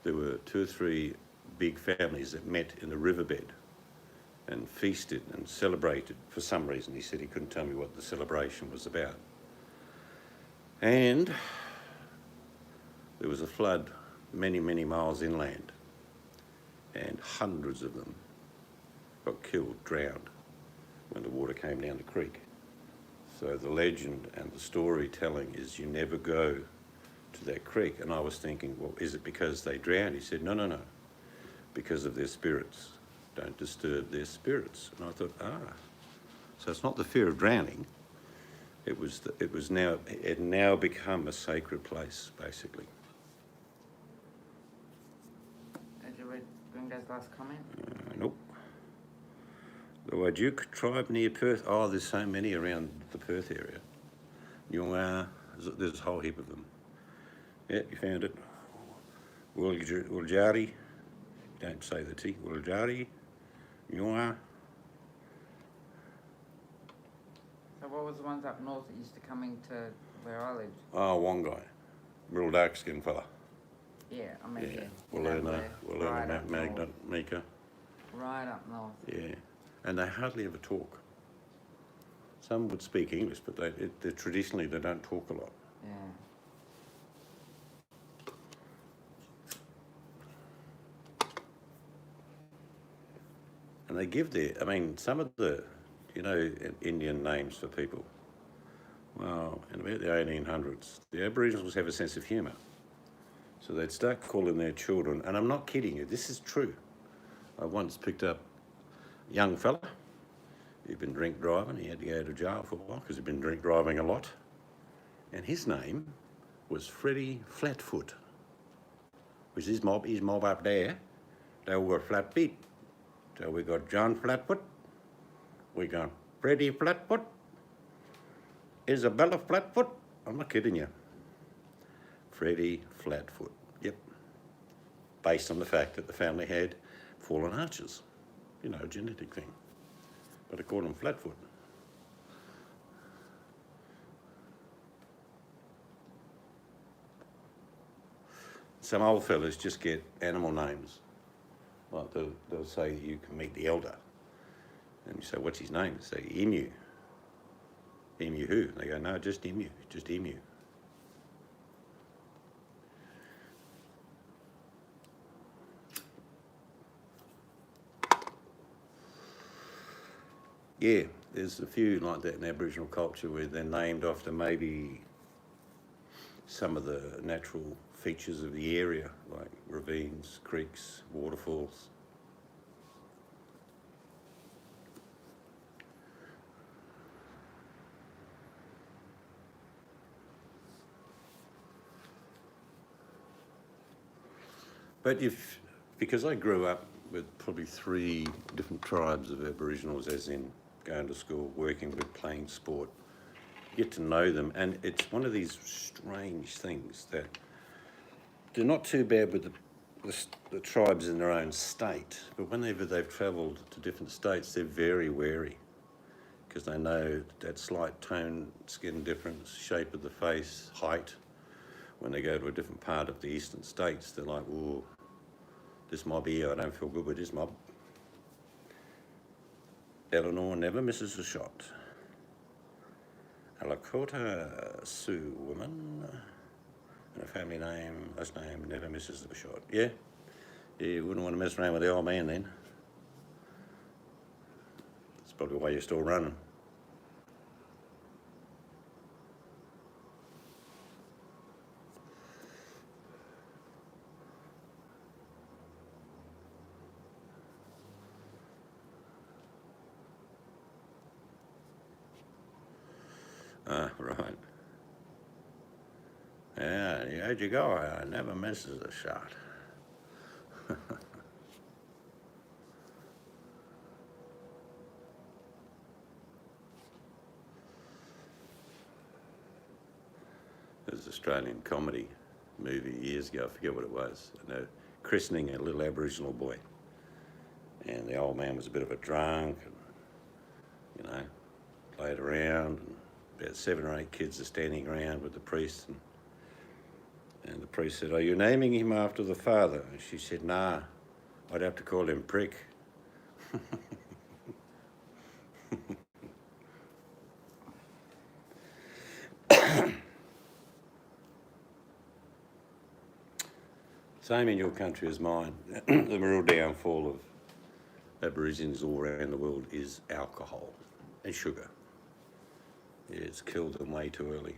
there were 2 or 3 big families that met in the riverbed and feasted and celebrated for some reason. He said he couldn't tell me what the celebration was about. And there was a flood many, many miles inland, and hundreds of them got killed, drowned, when the water came down the creek. So the legend and the storytelling is you never go to that creek. And I was thinking, well, is it because they drowned? He said, no, no, no, because of their spirits. Don't disturb their spirits. And I thought, so it's not the fear of drowning. It now become a sacred place, basically. Did you read Gringo's last comment? Nope. The Wajuk tribe near Perth. Oh, there's so many around the Perth area. There's a whole heap of them. Yeah, you found it. Wuljari. Don't say the T. Wuljari. Yunga. So what was the ones up north that used to come into where I lived? Oh, one guy. Real dark-skinned fella. Yeah, I mean, yeah. We'll learn that magnet, Mika. Right up north. Yeah, and they hardly ever talk. Some would speak English, but they traditionally they don't talk a lot. Yeah. And they give some of the, Indian names for people. Well, in about the 1800s, the Aboriginals have a sense of humour. So they'd start calling their children, and I'm not kidding you, this is true. I once picked up a young fella. He'd been drink driving. He had to go to jail for a while because he'd been drink driving a lot. And his name was Freddie Flatfoot, which is his mob up there. They were Flatfeet. So we got John Flatfoot, we got Freddie Flatfoot, Isabella Flatfoot. I'm not kidding you. Freddie Flatfoot, yep. Based on the fact that the family had fallen arches, a genetic thing. But I called him Flatfoot. Some old fellas just get animal names. Like they'll say you can meet the elder. And you say, what's his name? They say, Emu. Emu who? And they go, no, just Emu, just Emu. Yeah, there's a few like that in Aboriginal culture where they're named after maybe some of the natural features of the area, like ravines, creeks, waterfalls. But because I grew up with probably 3 different tribes of Aboriginals, as in going to school, working with, playing sport, get to know them, and it's one of these strange things that they're not too bad with the tribes in their own state, but whenever they've travelled to different states, they're very wary because they know that slight tone, skin difference, shape of the face, height. When they go to a different part of the eastern states, they're like, "Ooh, this mob here, I don't feel good with this mob." Eleanor never misses a shot. A Lakota Sioux woman, and a family name, last name, never misses a shot. Yeah? You wouldn't want to mess around with the old man then. That's probably why you're still running. Ah, right. Yeah, how'd you go? I never misses a shot. There's an Australian comedy movie years ago, I forget what it was, christening a little Aboriginal boy. And the old man was a bit of a drunk and, played around. And about 7 or 8 kids are standing around with the priest. And the priest said, "Are you naming him after the father?" And she said, "Nah, I'd have to call him Prick." Same in your country as mine. The real downfall of Aborigines all around the world is alcohol and sugar. It's killed them way too early.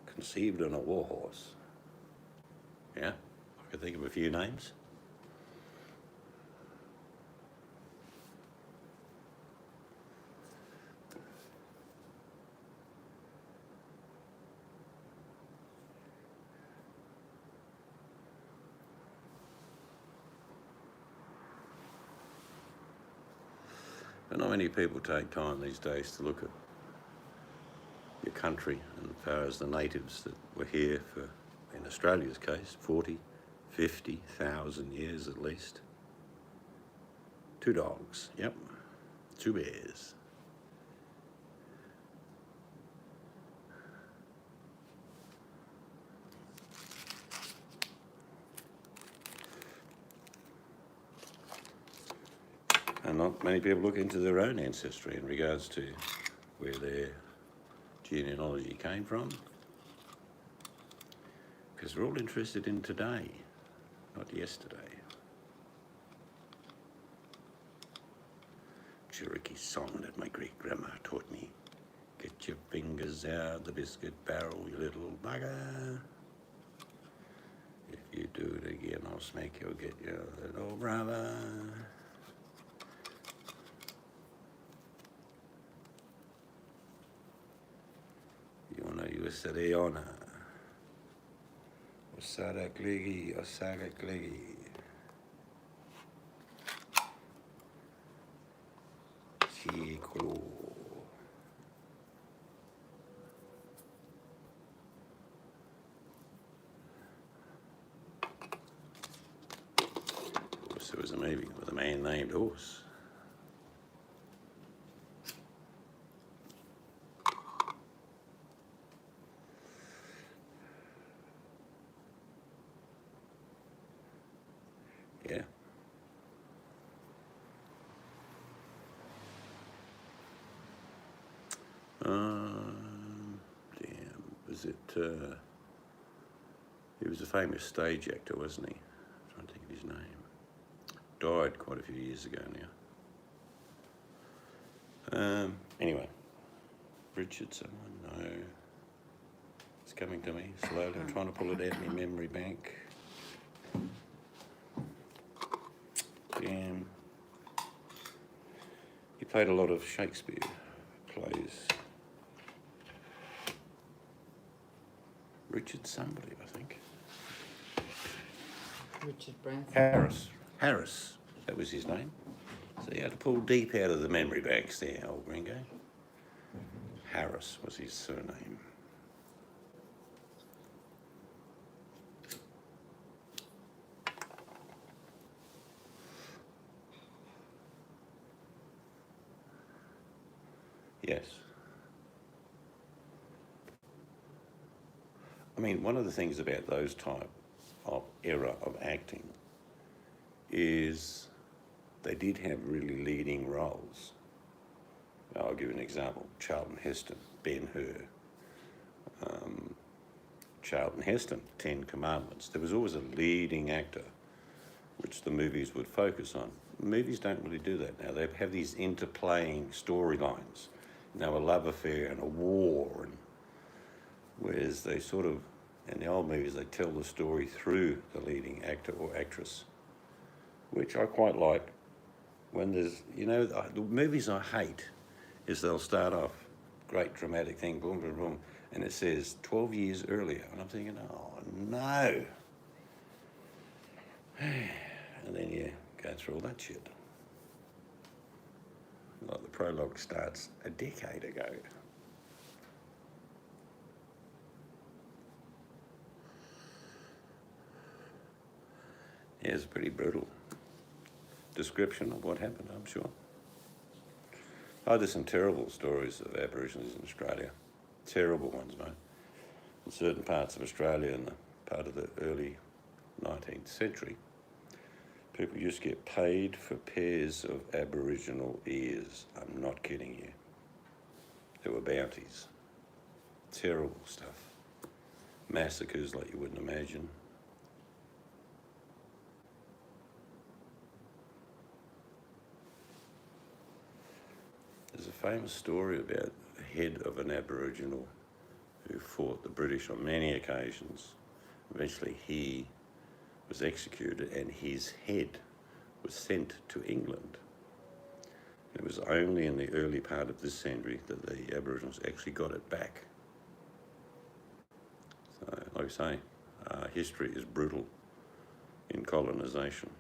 Conceived on a warhorse. Yeah, I could think of a few names. But not many people take time these days to look at your country, and as far as the natives that were here for, in Australia's case, 40, 50,000 years at least. 2 dogs, yep, 2 bears. And not many people look into their own ancestry in regards to where their genealogy came from. Because we're all interested in today, not yesterday. Cherokee song that my great grandma taught me. Get your fingers out the biscuit barrel, you little bugger. If you do it again, I'll smack you, get your little brother. Usariona. Osara Gligi, Osara Gligi. Chikolo. Of course, there was a movie with a man named Horse. Yeah. Was it, he was a famous stage actor, wasn't he? I'm trying to think of his name. Died quite a few years ago now. Anyway, Richard, someone? No. It's coming to me slowly. I'm trying to pull it out of my memory bank. played a lot of Shakespeare plays. Richard somebody, I think. Richard Branson. Harris, that was his name. So you had to pull deep out of the memory banks there, old Gringo. Harris was his surname. Yes. I mean, one of the things about those type of era of acting is they did have really leading roles. I'll give you an example. Charlton Heston, Ben-Hur. Charlton Heston, 10 Commandments. There was always a leading actor which the movies would focus on. Movies don't really do that now. They have these interplaying storylines. You know, a love affair and a war, and whereas they sort of, in the old movies, they tell the story through the leading actor or actress, which I quite like. When there's, you know, the movies I hate is they'll start off, great dramatic thing, boom, boom, boom, and it says 12 years earlier, and I'm thinking, oh no. And then you go through all that shit. Like the prologue starts a decade ago. Yeah, it's pretty brutal description of what happened, I'm sure. Oh, there's some terrible stories of Aborigines in Australia. Terrible ones, mate. In certain parts of Australia in the part of the early 19th century, people used to get paid for pairs of Aboriginal ears. I'm not kidding you. There were bounties. Terrible stuff. Massacres like you wouldn't imagine. There's a famous story about the head of an Aboriginal who fought the British on many occasions. Eventually he was executed and his head was sent to England. It was only in the early part of this century that the Aboriginals actually got it back. So, like I say, history is brutal in colonisation.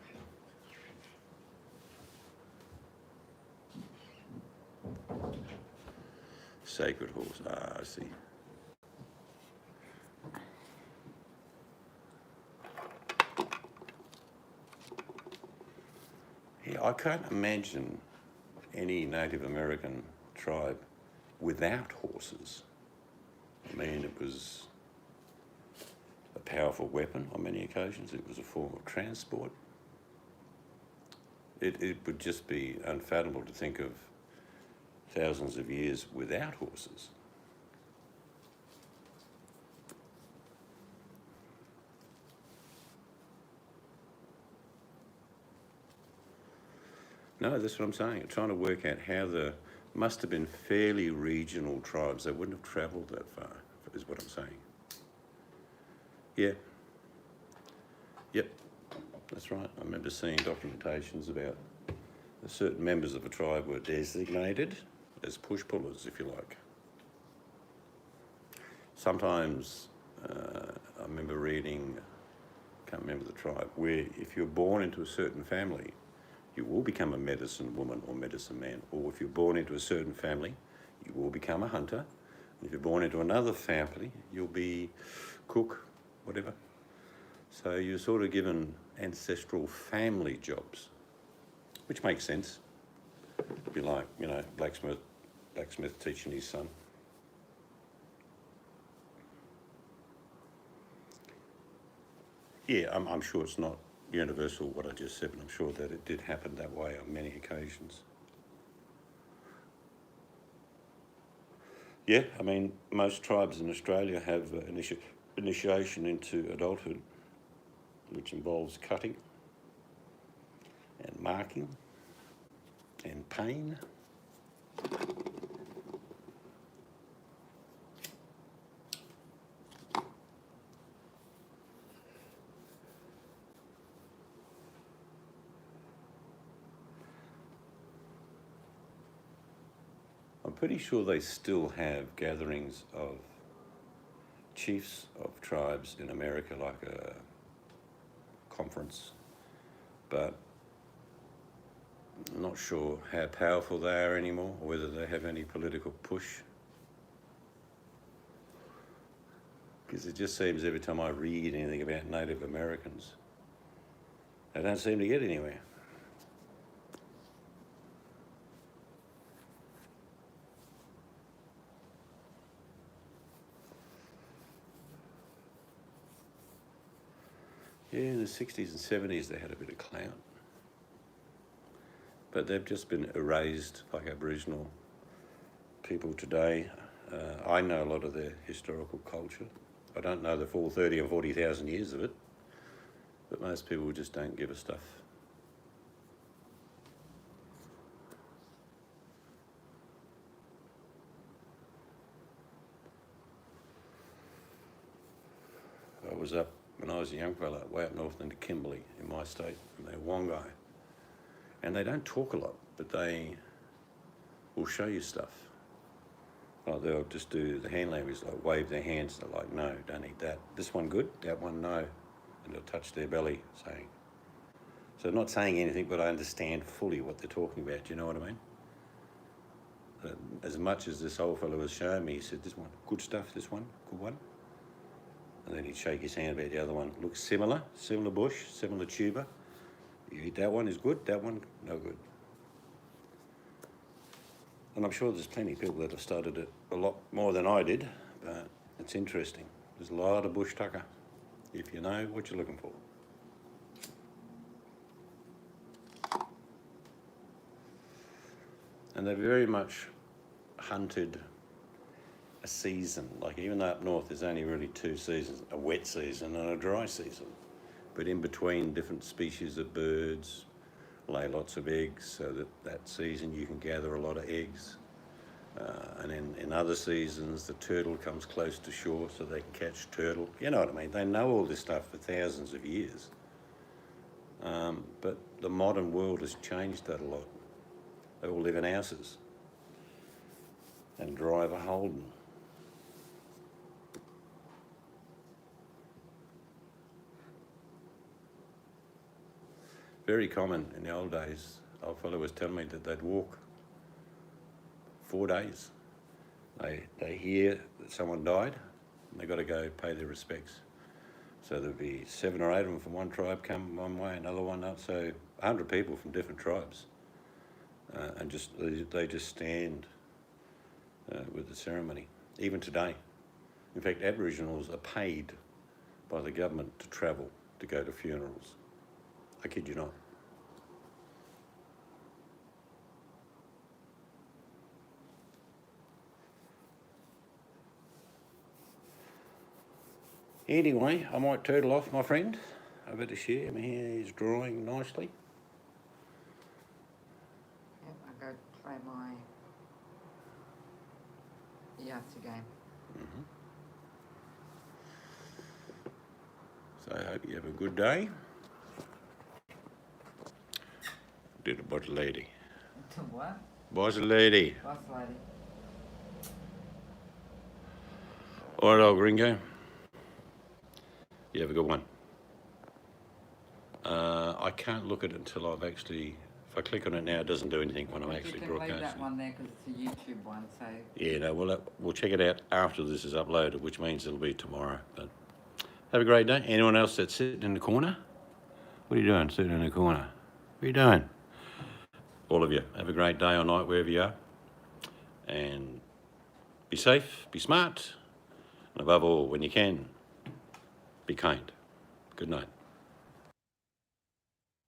Sacred horse, I see. Yeah, I can't imagine any Native American tribe without horses. I mean, it was a powerful weapon on many occasions. It was a form of transport. It would just be unfathomable to think of thousands of years without horses. No, that's what I'm saying. I'm trying to work out how must have been fairly regional tribes. They wouldn't have travelled that far, is what I'm saying. Yeah. Yep, that's right. I remember seeing documentations about certain members of a tribe were designated as push-pullers, if you like. Sometimes, I remember reading, can't remember the tribe, where if you're born into a certain family, you will become a medicine woman or medicine man. Or if you're born into a certain family, you will become a hunter. If you're born into another family, you'll be cook, whatever. So you're sort of given ancestral family jobs, which makes sense. It'd be like, you know, blacksmith teaching his son. Yeah, I'm sure it's not universal what I just said, but I'm sure that it did happen that way on many occasions. Yeah, I mean, most tribes in Australia have initiation into adulthood, which involves cutting and marking and pain. I'm pretty sure they still have gatherings of chiefs of tribes in America, like a conference, but I'm not sure how powerful they are anymore, or whether they have any political push. Because it just seems every time I read anything about Native Americans, they don't seem to get anywhere. Yeah, in the 60s and 70s they had a bit of clout. But they've just been erased like Aboriginal people today. I know a lot of their historical culture. I don't know the full 30 or 40,000 years of it, but most people just don't give a stuff. I was up, when I was a young fella, way up north into Kimberley in my state, and they're Wongai. And they don't talk a lot, but they will show you stuff. Like they'll just do the hand language, like wave their hands, they're like, no, don't eat that. This one good, that one no. And they'll touch their belly saying. So not saying anything, but I understand fully what they're talking about, do you know what I mean? As much as this old fellow was showing me, he said, this one, good stuff, this one, good one. And then he'd shake his hand about the other one. Looks similar, similar bush, similar tuber. You eat that one is good, that one, no good. And I'm sure there's plenty of people that have studied it a lot more than I did, but it's interesting. There's a lot of bush tucker, if you know what you're looking for. And they very much hunted a season. Like even though up north there's only really two seasons, a wet season and a dry season. But in between, different species of birds lay lots of eggs, so that season you can gather a lot of eggs. And in other seasons, the turtle comes close to shore so they can catch turtle. You know what I mean? They know all this stuff for thousands of years. But the modern world has changed that a lot. They all live in houses and drive a Holden. Very common in the old days. Old fellow was telling me that they'd walk 4 days. They hear that someone died, and they've got to go pay their respects. So there'd be 7 or 8 of them from one tribe come one way, another one up. So 100 people from different tribes, and they just stand with the ceremony. Even today, in fact, Aboriginals are paid by the government to travel to go to funerals. I kid you not. Anyway, I might turtle off, my friend. I better share. My hair is drying nicely. Yep, I go play my Yahtzee game. So I hope you have a good day. Did a boss lady. To what? Boss lady. Boss lady. All right, old gringo. You have a good one. I can't look at it until I've actually, if I click on it now, it doesn't do anything when I'm actually broadcasting. You can leave that one there because it's a YouTube one, so... Yeah, no, we'll check it out after this is uploaded, which means it'll be tomorrow. But have a great day. Anyone else that's sitting in the corner? What are you doing, sitting in the corner? What are you doing? All of you, have a great day or night, wherever you are. And be safe, be smart, and above all, when you can, be kind. Good night.